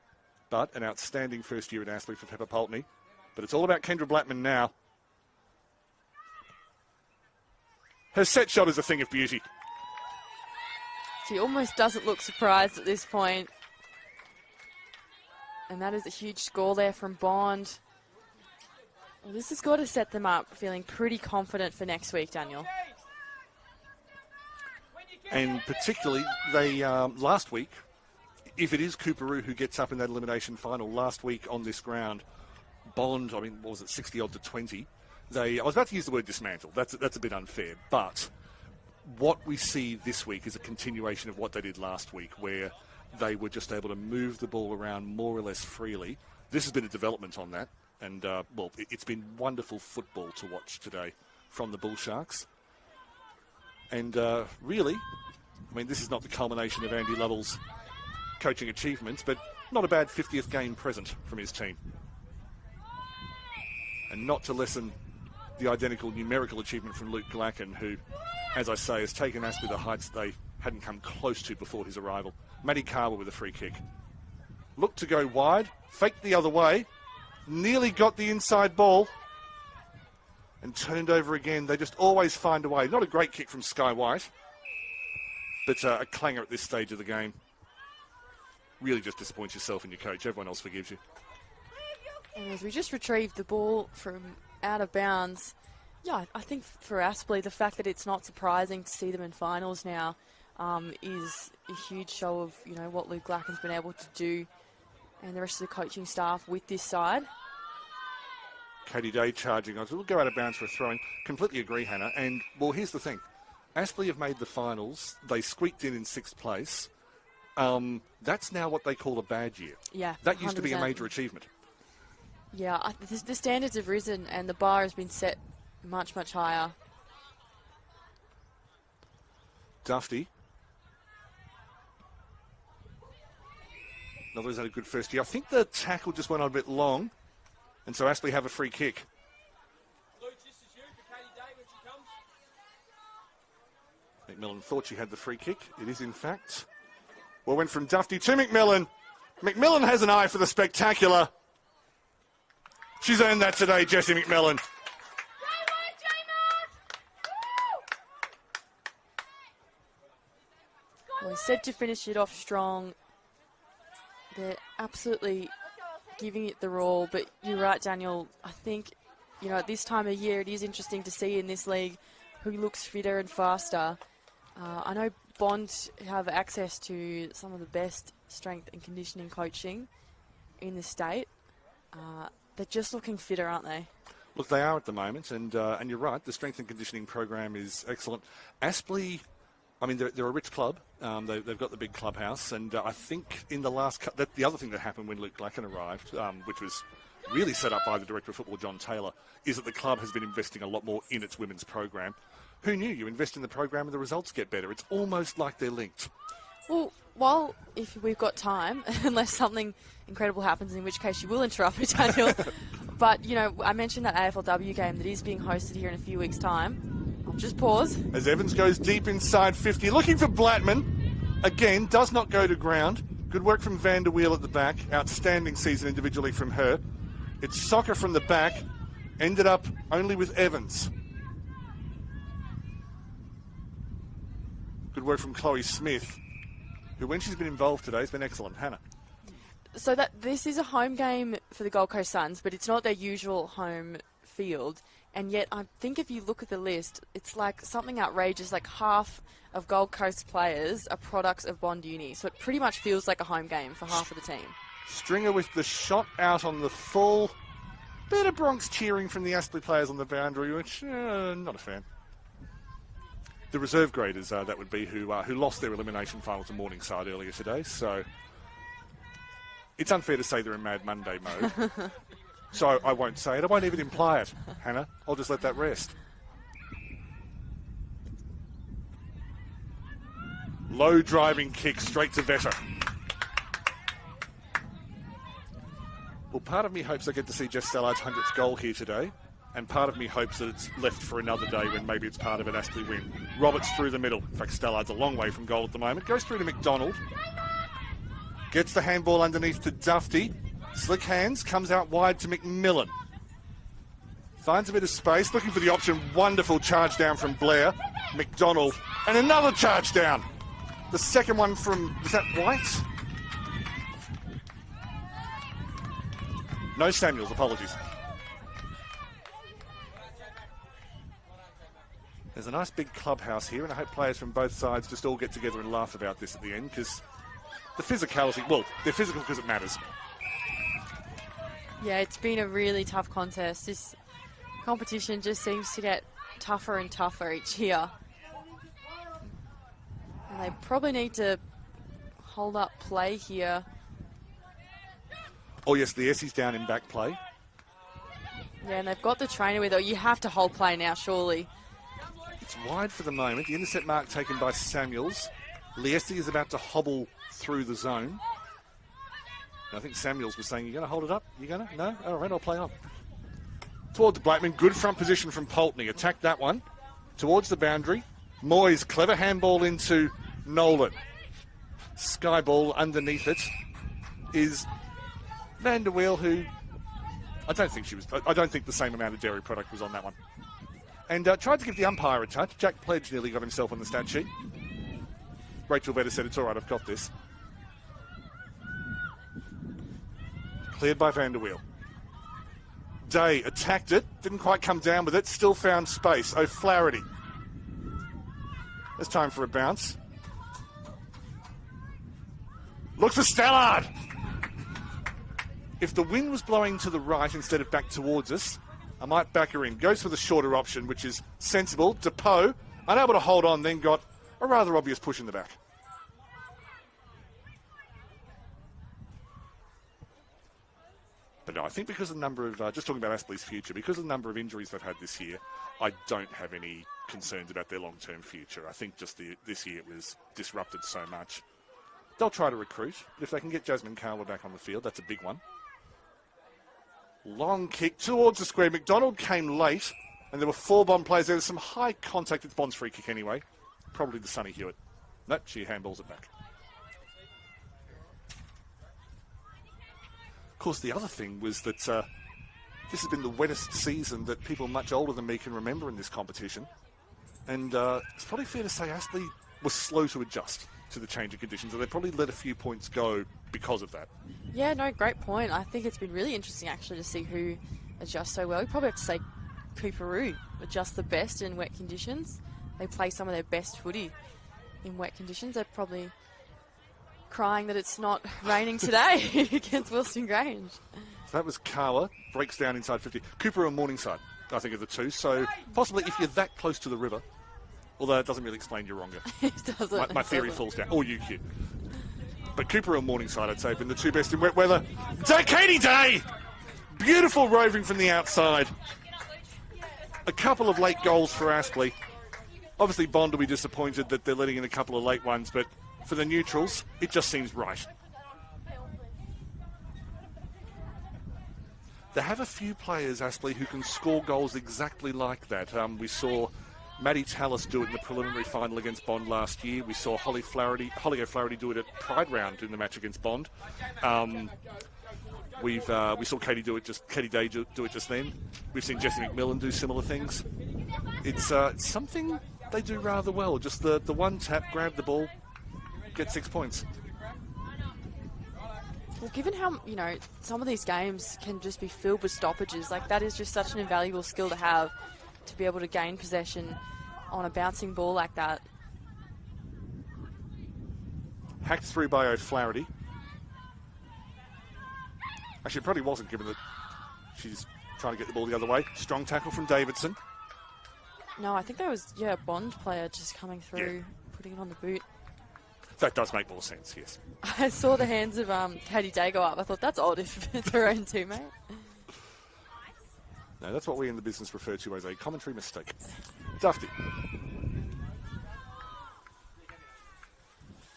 But an outstanding first year at Aspley for Pepper Poltney. But it's all about Kendra Blackman now. Her set shot is a thing of beauty. She almost doesn't look surprised at this point. And that is a huge score there from Bond. Well, this has got to set them up feeling pretty confident for next week, Daniel. And particularly, they last week, if it is Cooperoo who gets up in that elimination final last week on this ground, Bond, what was it, 60-odd to 20. I was about to use the word dismantle. That's a bit unfair. But what we see this week is a continuation of what they did last week, where they were just able to move the ball around more or less freely. This has been a development on that. And, it's been wonderful football to watch today from the Bull Sharks. And really, this is not the culmination of Andy Lovell's coaching achievements, but not a bad 50th game present from his team. And not to lessen the identical numerical achievement from Luke Glacken, who, as I say, has taken Aspley to heights they hadn't come close to before his arrival. Maddie Carver with a free kick. Looked to go wide, faked the other way, nearly got the inside ball, and turned over again. They just always find a way. Not a great kick from Sky White, but a clanger at this stage of the game. Really just disappoints yourself and your coach. Everyone else forgives you. And as we just retrieved the ball from out of bounds, I think for Aspley, the fact that it's not surprising to see them in finals now is a huge show of what Luke Glacken's been able to do and the rest of the coaching staff with this side. Katie Day charging on. We'll go out of bounds for a throw-in. Completely agree, Hannah. And, well, here's the thing. Aspley have made the finals. They squeaked in 6th place. That's now what they call a bad year. Yeah, that used to be a 100%. major achievement. Yeah, the standards have risen and the bar has been set much, much higher. Dufty. Another had a good first year. I think the tackle just went on a bit long, and so Aspley have a free kick. McMillan thought she had the free kick. It is, in fact. Well, went from Dufty to McMillan. McMillan has an eye for the spectacular. She's earned that today, Jessie McMillan. Well, he's said to finish it off strong. They're absolutely giving it their all, but you're right, Daniel. I think, at this time of year, it is interesting to see in this league who looks fitter and faster. I know Bond have access to some of the best strength and conditioning coaching in the state. They're just looking fitter, aren't they? Look, they are at the moment, and you're right, the strength and conditioning program is excellent. Aspley, they're a rich club. They've got the big clubhouse, and I think in the last the other thing that happened when Luke Glacken arrived, which was really set up by the Director of Football, John Taylor, is that the club has been investing a lot more in its women's program. Who knew? You invest in the program and the results get better. It's almost like they're linked. Well, if we've got time, unless something incredible happens, in which case you will interrupt me, Daniel. But, you know, I mentioned that AFLW game that is being hosted here in a few weeks' time. I'll just pause. As Evans goes deep inside 50, looking for Blattman. Again, does not go to ground. Good work from Van der Weel at the back. Outstanding season individually from her. It's Soccer from the back. Ended up only with Evans. Good work from Chloe Smith, who, when she's been involved today, has been excellent. Hannah. So that this is a home game for the Gold Coast Suns, but it's not their usual home field. And yet, I think if you look at the list, it's like something outrageous, like half of Gold Coast players are products of Bond Uni. So it pretty much feels like a home game for half of the team. Stringer with the shot out on the full. Bit of Bronx cheering from the Aspley players on the boundary, which, not a fan. The reserve graders, that would be, who lost their elimination final to Morningside earlier today. So it's unfair to say they're in Mad Monday mode. So I won't say it. I won't even imply it, Hannah. I'll just let that rest. Low driving kick straight to Vetter. Well, part of me hopes I get to see Jess Stallard's 100th goal here today. And part of me hopes that it's left for another day when maybe it's part of an Aspley win. Roberts through the middle. In fact, Stallard's a long way from goal at the moment. Goes through to McDonald. Gets the handball underneath to Dufty. Slick hands. Comes out wide to McMillan. Finds a bit of space. Looking for the option. Wonderful charge down from Blair. McDonald. And another charge down. The second one from... Was that White? No Samuels. Apologies. There's a nice big clubhouse here, and I hope players from both sides just all get together and laugh about this at the end, because the physicality, well, they're physical because it matters. Yeah, it's been a really tough contest. This competition just seems to get tougher and tougher each year. And they probably need to hold up play here. Oh, yes, the Essie's down in back play. Yeah, and they've got the trainer with her. You have to hold play now, surely. It's wide for the moment. The intercept mark taken by Samuels. Liesti is about to hobble through the zone. And I think Samuels was saying, "You're going to hold it up? You're going to? No? All right, I'll play on." Towards Blackman. Good front position from Pulteney. Attacked that one. Towards the boundary. Moyes, clever handball into Nolan. Sky ball underneath it is Van der Weel, who I don't think the same amount of dairy product was on that one. And tried to give the umpire a touch. Jack Pledge nearly got himself on the stat sheet. Rachel Vetter said, "It's all right, I've got this." Cleared by Van der Weel. Day attacked it, didn't quite come down with it, still found space. O'Flaherty. There's time for a bounce. Look for Stallard. If the wind was blowing to the right instead of back towards us, I might back her in. Goes for the shorter option, which is sensible. Depot, unable to hold on, then got a rather obvious push in the back. But no, I think because of the number of, just talking about Aspley's future, because of the number of injuries they've had this year, I don't have any concerns about their long-term future. I think just this year it was disrupted so much. They'll try to recruit. But if they can get Jasmine Carver back on the field, that's a big one. Long kick towards the square. McDonald came late, and there were 4 Bond players there. There's some high contact. It's Bond's free kick anyway. Probably the Sonny Hewitt. Nope, she handballs it back. Of course, the other thing was that this has been the wettest season that people much older than me can remember in this competition. And it's probably fair to say Aspley was slow to adjust to the change of conditions, and they probably let a few points go because of that. Yeah, no, great point. I think it's been really interesting actually to see who adjusts so well. You probably have to say Cooperoo adjusts the best in wet conditions. They play some of their best footy in wet conditions. They're probably crying that it's not raining today against Wilson Grange. So that was Kawa, breaks down inside 50. Cooperoo and Morningside, I think, are the two. So possibly if you're that close to the river, although it doesn't really explain Yeronga. It doesn't. My theory falls down. Or UQ. But Cooperoo and Morningside, I'd say, have been the two best in wet weather. Katie Day! Beautiful roving from the outside. A couple of late goals for Aspley. Obviously, Bond will be disappointed that they're letting in a couple of late ones, but for the neutrals, it just seems right. They have a few players, Aspley, who can score goals exactly like that. We saw Maddie Tallis do it in the preliminary final against Bond last year. We saw Holly O'Flaherty do it at Pride Round in the match against Bond. We saw Katie Day do it just then. We've seen Jessie McMillan do similar things. It's something they do rather well. Just the one tap, grab the ball, get 6 points. Well, given how, some of these games can just be filled with stoppages, like that is just such an invaluable skill to have, to be able to gain possession on a bouncing ball like that. Hacked through by O'Flaherty. Actually, it probably wasn't, given that she's trying to get the ball the other way. Strong tackle from Davidson. No, I think that was, a Bond player just coming through, putting it on the boot. That does make more sense, yes. I saw the hands of Katie Day go up. I thought, that's odd if it's her own teammate. No, that's what we in the business refer to as a commentary mistake. Dufty.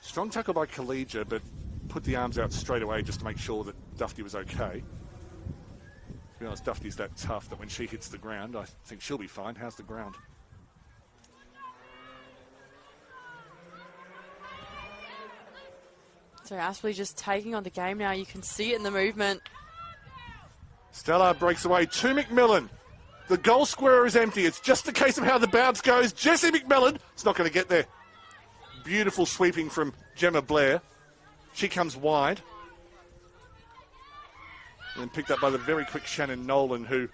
Strong tackle by Collegia, but put the arms out straight away just to make sure that Dufty was okay. To be honest, Dufty's that tough that when she hits the ground, I think she'll be fine. How's the ground? So Aspley just taking on the game now. You can see it in the movement. Stella breaks away to McMillan. The goal square is empty. It's just a case of how the bounce goes. Jessie McMillan, it's not going to get there. Beautiful sweeping from Gemma Blair. She comes wide. And picked up by the very quick Shannon Nolan, who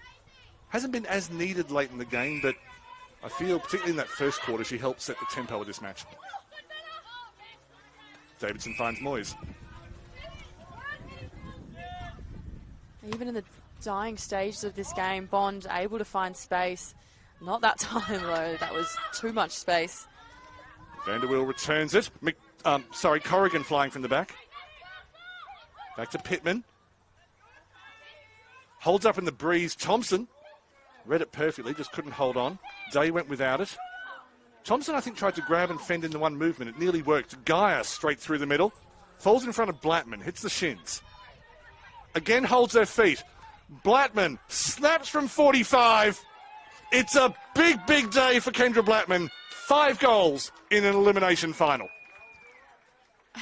hasn't been as needed late in the game, but I feel, particularly in that first quarter, she helped set the tempo of this match. Davidson finds Moyes. Even in the dying stages of this game, Bond able to find space. Not that time, though. That was too much space. Vanderweel returns it. Corrigan flying from the back. Back to Pittman. Holds up in the breeze. Thompson read it perfectly, just couldn't hold on. Day went without it. Thompson, I think, tried to grab and fend in the one movement. It nearly worked. Gaia straight through the middle. Falls in front of Blattman. Hits the shins. Again holds her feet. Blattman snaps from 45. It's a big, big day for Kendra Blattman. 5 goals in an elimination final.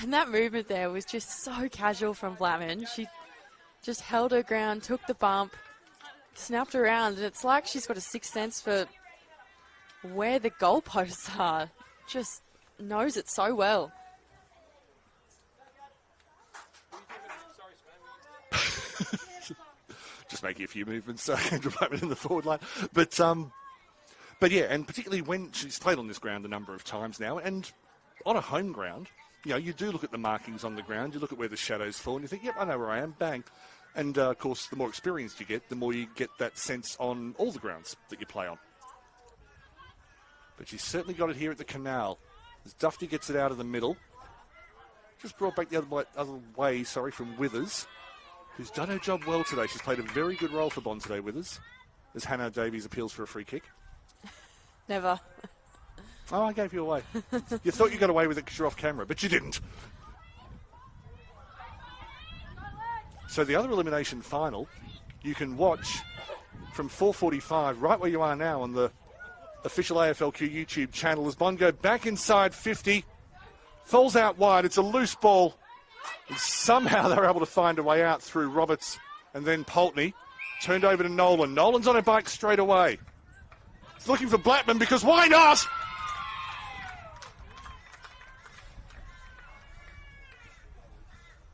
And that movement there was just so casual from Blattman. She just held her ground, took the bump, snapped around, and it's like she's got a sixth sense for where the goalposts are. Just knows it so well. Just making a few movements, Kendra Blattman in the forward line. But yeah, and particularly when she's played on this ground a number of times now, and on a home ground, you do look at the markings on the ground, you look at where the shadows fall, and you think, yep, I know where I am, bang. And, of course, the more experienced you get, the more you get that sense on all the grounds that you play on. But she's certainly got it here at the Canal. As Dufty gets it out of the middle. Just brought back the other way from Withers, who's done her job well today. She's played a very good role for Bond today, Withers, as Hannah Davies appeals for a free kick. Never. Oh, I gave you away. You thought you got away with it because you're off camera, but you didn't. So the other elimination final, you can watch from 4:45, right where you are now on the official AFLQ YouTube channel, as Bond go back inside 50, falls out wide. It's a loose ball. And somehow they're able to find a way out through Roberts and then Pulteney. Turned over to Nolan. Nolan's on her bike straight away. He's looking for Blattman because why not?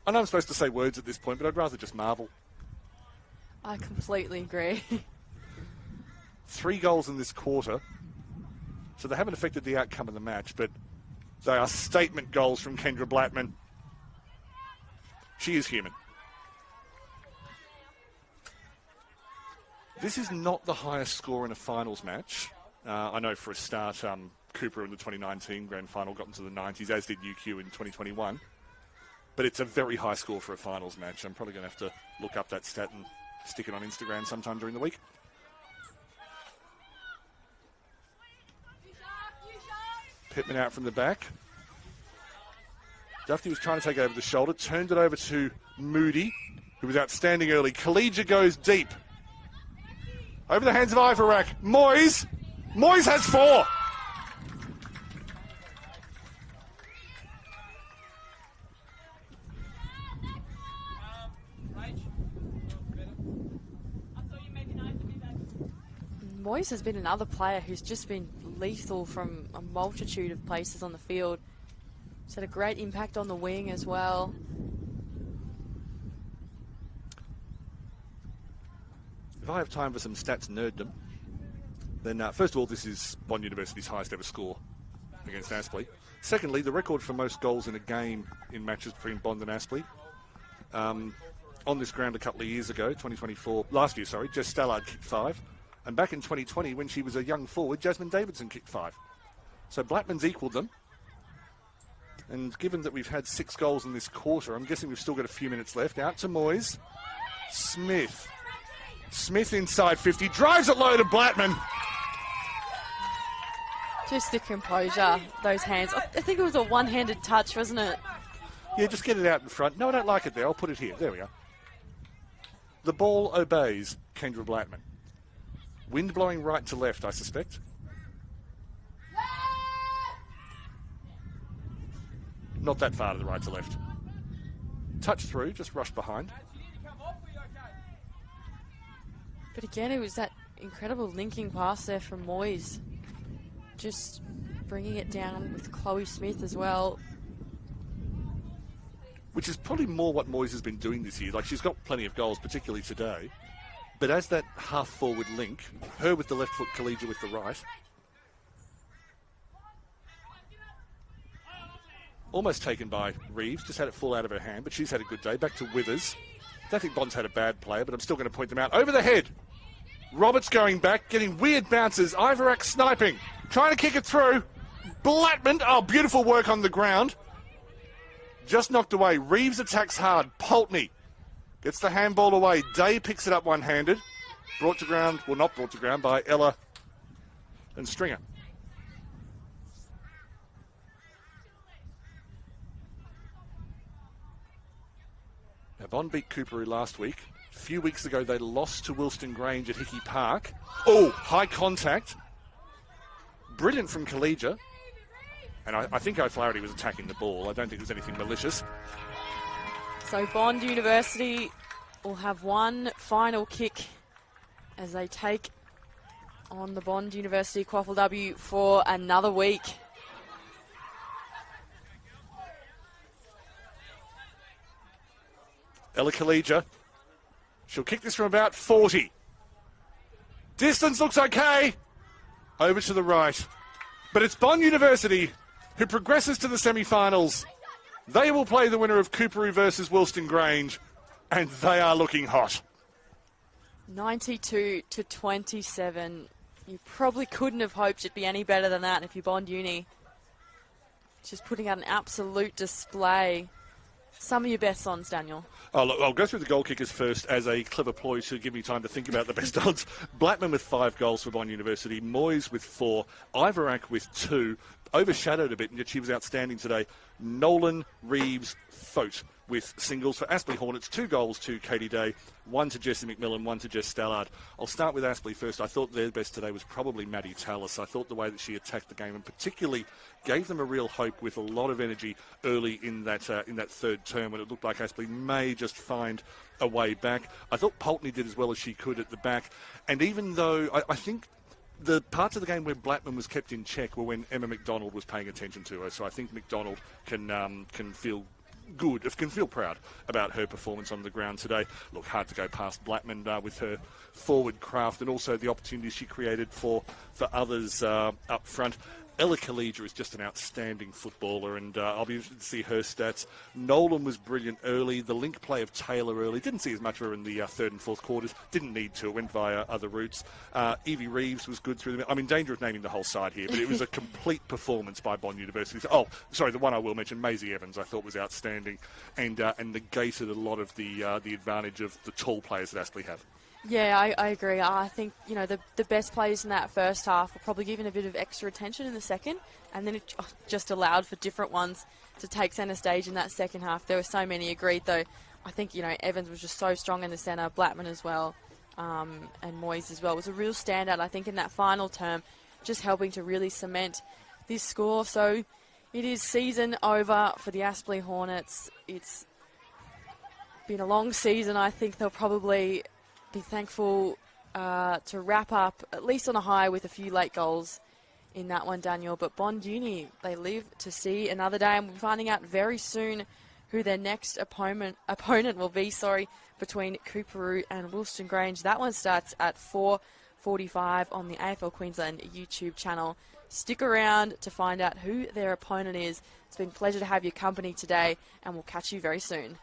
I know I'm supposed to say words at this point, but I'd rather just marvel. I completely agree. 3 goals in this quarter. So they haven't affected the outcome of the match, but they are statement goals from Kendra Blattman. She is human. This is not the highest score in a finals match. I know for a start, Cooper in the 2019 grand final got into the 90s, as did UQ in 2021. But it's a very high score for a finals match. I'm probably going to have to look up that stat and stick it on Instagram sometime during the week. Pittman out from the back. Duffy was trying to take over the shoulder, turned it over to Moody, who was outstanding early. Collegia goes deep. Over the hands of Iverack. Moyes. Moyes has 4. Moyes has been another player who's just been lethal from a multitude of places on the field. He's had a great impact on the wing as well. If I have time for some stats nerddom, then first of all, this is Bond University's highest ever score against Aspley. Secondly, the record for most goals in a game in matches between Bond and Aspley. On this ground a couple of years ago, last year, Jess Stallard kicked 5. And back in 2020, when she was a young forward, Jasmine Davidson kicked 5. So Blackman's equalled them. And given that we've had 6 goals in this quarter, I'm guessing we've still got a few minutes left. Out to Moyes. Smith. Smith inside 50. Drives it low to Blackman. Just the composure, those hands. I think it was a one-handed touch, wasn't it? Yeah, just get it out in front. No, I don't like it there. I'll put it here. There we are. The ball obeys Kendra Blackman. Wind blowing right to left, I suspect. Not that far to the right to left. Touch through, just rush behind. But again, it was that incredible linking pass there from Moyes. Just bringing it down with Chloe Smith as well. Which is probably more what Moyes has been doing this year. Like, she's got plenty of goals, particularly today. But as that half-forward link, her with the left foot, Collegia with the right. Almost taken by Reeves, just had it fall out of her hand, but she's had a good day. Back to Withers. Don't think Bond's had a bad player, but I'm still going to point them out. Over the head. Roberts going back, getting weird bounces. Iverack sniping, trying to kick it through. Blackman, oh, beautiful work on the ground. Just knocked away. Reeves attacks hard. Poultney gets the handball away. Day picks it up one-handed. Brought to ground, well, not brought to ground, by Ella and Stringer. Now, Bond beat Cooperoo last week. A few weeks ago, they lost to Wilston Grange at Hickey Park. Oh, high contact. Brilliant from Collegia. And I think O'Flaherty was attacking the ball. I don't think there's anything malicious. So Bond University will have one final kick as they take on the Bond University QAFLW for another week. Ella Collegia. She'll kick this from about 40. Distance looks okay. Over to the right. But it's Bond University who progresses to the semi-finals. They will play the winner of Cooperoo versus Wilston Grange, and they are looking hot. 92-27. You probably couldn't have hoped it'd be any better than that if you're Bond Uni. Just putting out an absolute display. Some of your best odds, Daniel. Oh, look, I'll go through the goal kickers first as a clever ploy to give me time to think about the best odds. Blackman with 5 goals for Bond University. Moyes with 4. Iverack with 2. Overshadowed a bit, and yet she was outstanding today. Nolan, Reeves, Fote with singles. For Aspley Hornets, 2 goals to Katie Day, 1 to Jessie McMillan, 1 to Jess Stallard. I'll start with Aspley first. I thought their best today was probably Maddie Tallis. I thought the way that she attacked the game and particularly gave them a real hope with a lot of energy early in that third term when it looked like Aspley may just find a way back. I thought Poultney did as well as she could at the back. And even though I think the parts of the game where Blackman was kept in check were when Emma McDonald was paying attention to her. So I think McDonald can feel good, can feel proud about her performance on the ground today. Look, hard to go past Blackman with her forward craft and also the opportunities she created for others up front. Ella Khalija is just an outstanding footballer, and I'll be interested to see her stats. Nolan was brilliant early. The link play of Taylor early. Didn't see as much of her in the third and fourth quarters. Didn't need to. It went via other routes. Evie Reeves was good through the... I'm in danger of naming the whole side here, but it was a complete performance by Bond University. Oh, sorry, the one I will mention, Maisie Evans, I thought was outstanding, and negated a lot of the advantage of the tall players that Aspley have. Yeah, I agree. I think, the best players in that first half were probably given a bit of extra attention in the second, and then it just allowed for different ones to take centre stage in that second half. There were so many, agreed, though. I think, Evans was just so strong in the centre, Blattman as well, and Moyes as well. It was a real standout, I think, in that final term, just helping to really cement this score. So it is season over for the Aspley Hornets. It's been a long season. I think they'll probably be thankful to wrap up at least on a high with a few late goals in that one, Daniel. But Bond Uni, they live to see another day, and we're finding out very soon who their next opponent will be. Between Cooperoo and Woolston Grange. That one starts at 4:45 on the AFL Queensland YouTube channel. Stick around to find out who their opponent is. It's been a pleasure to have your company today, and we'll catch you very soon.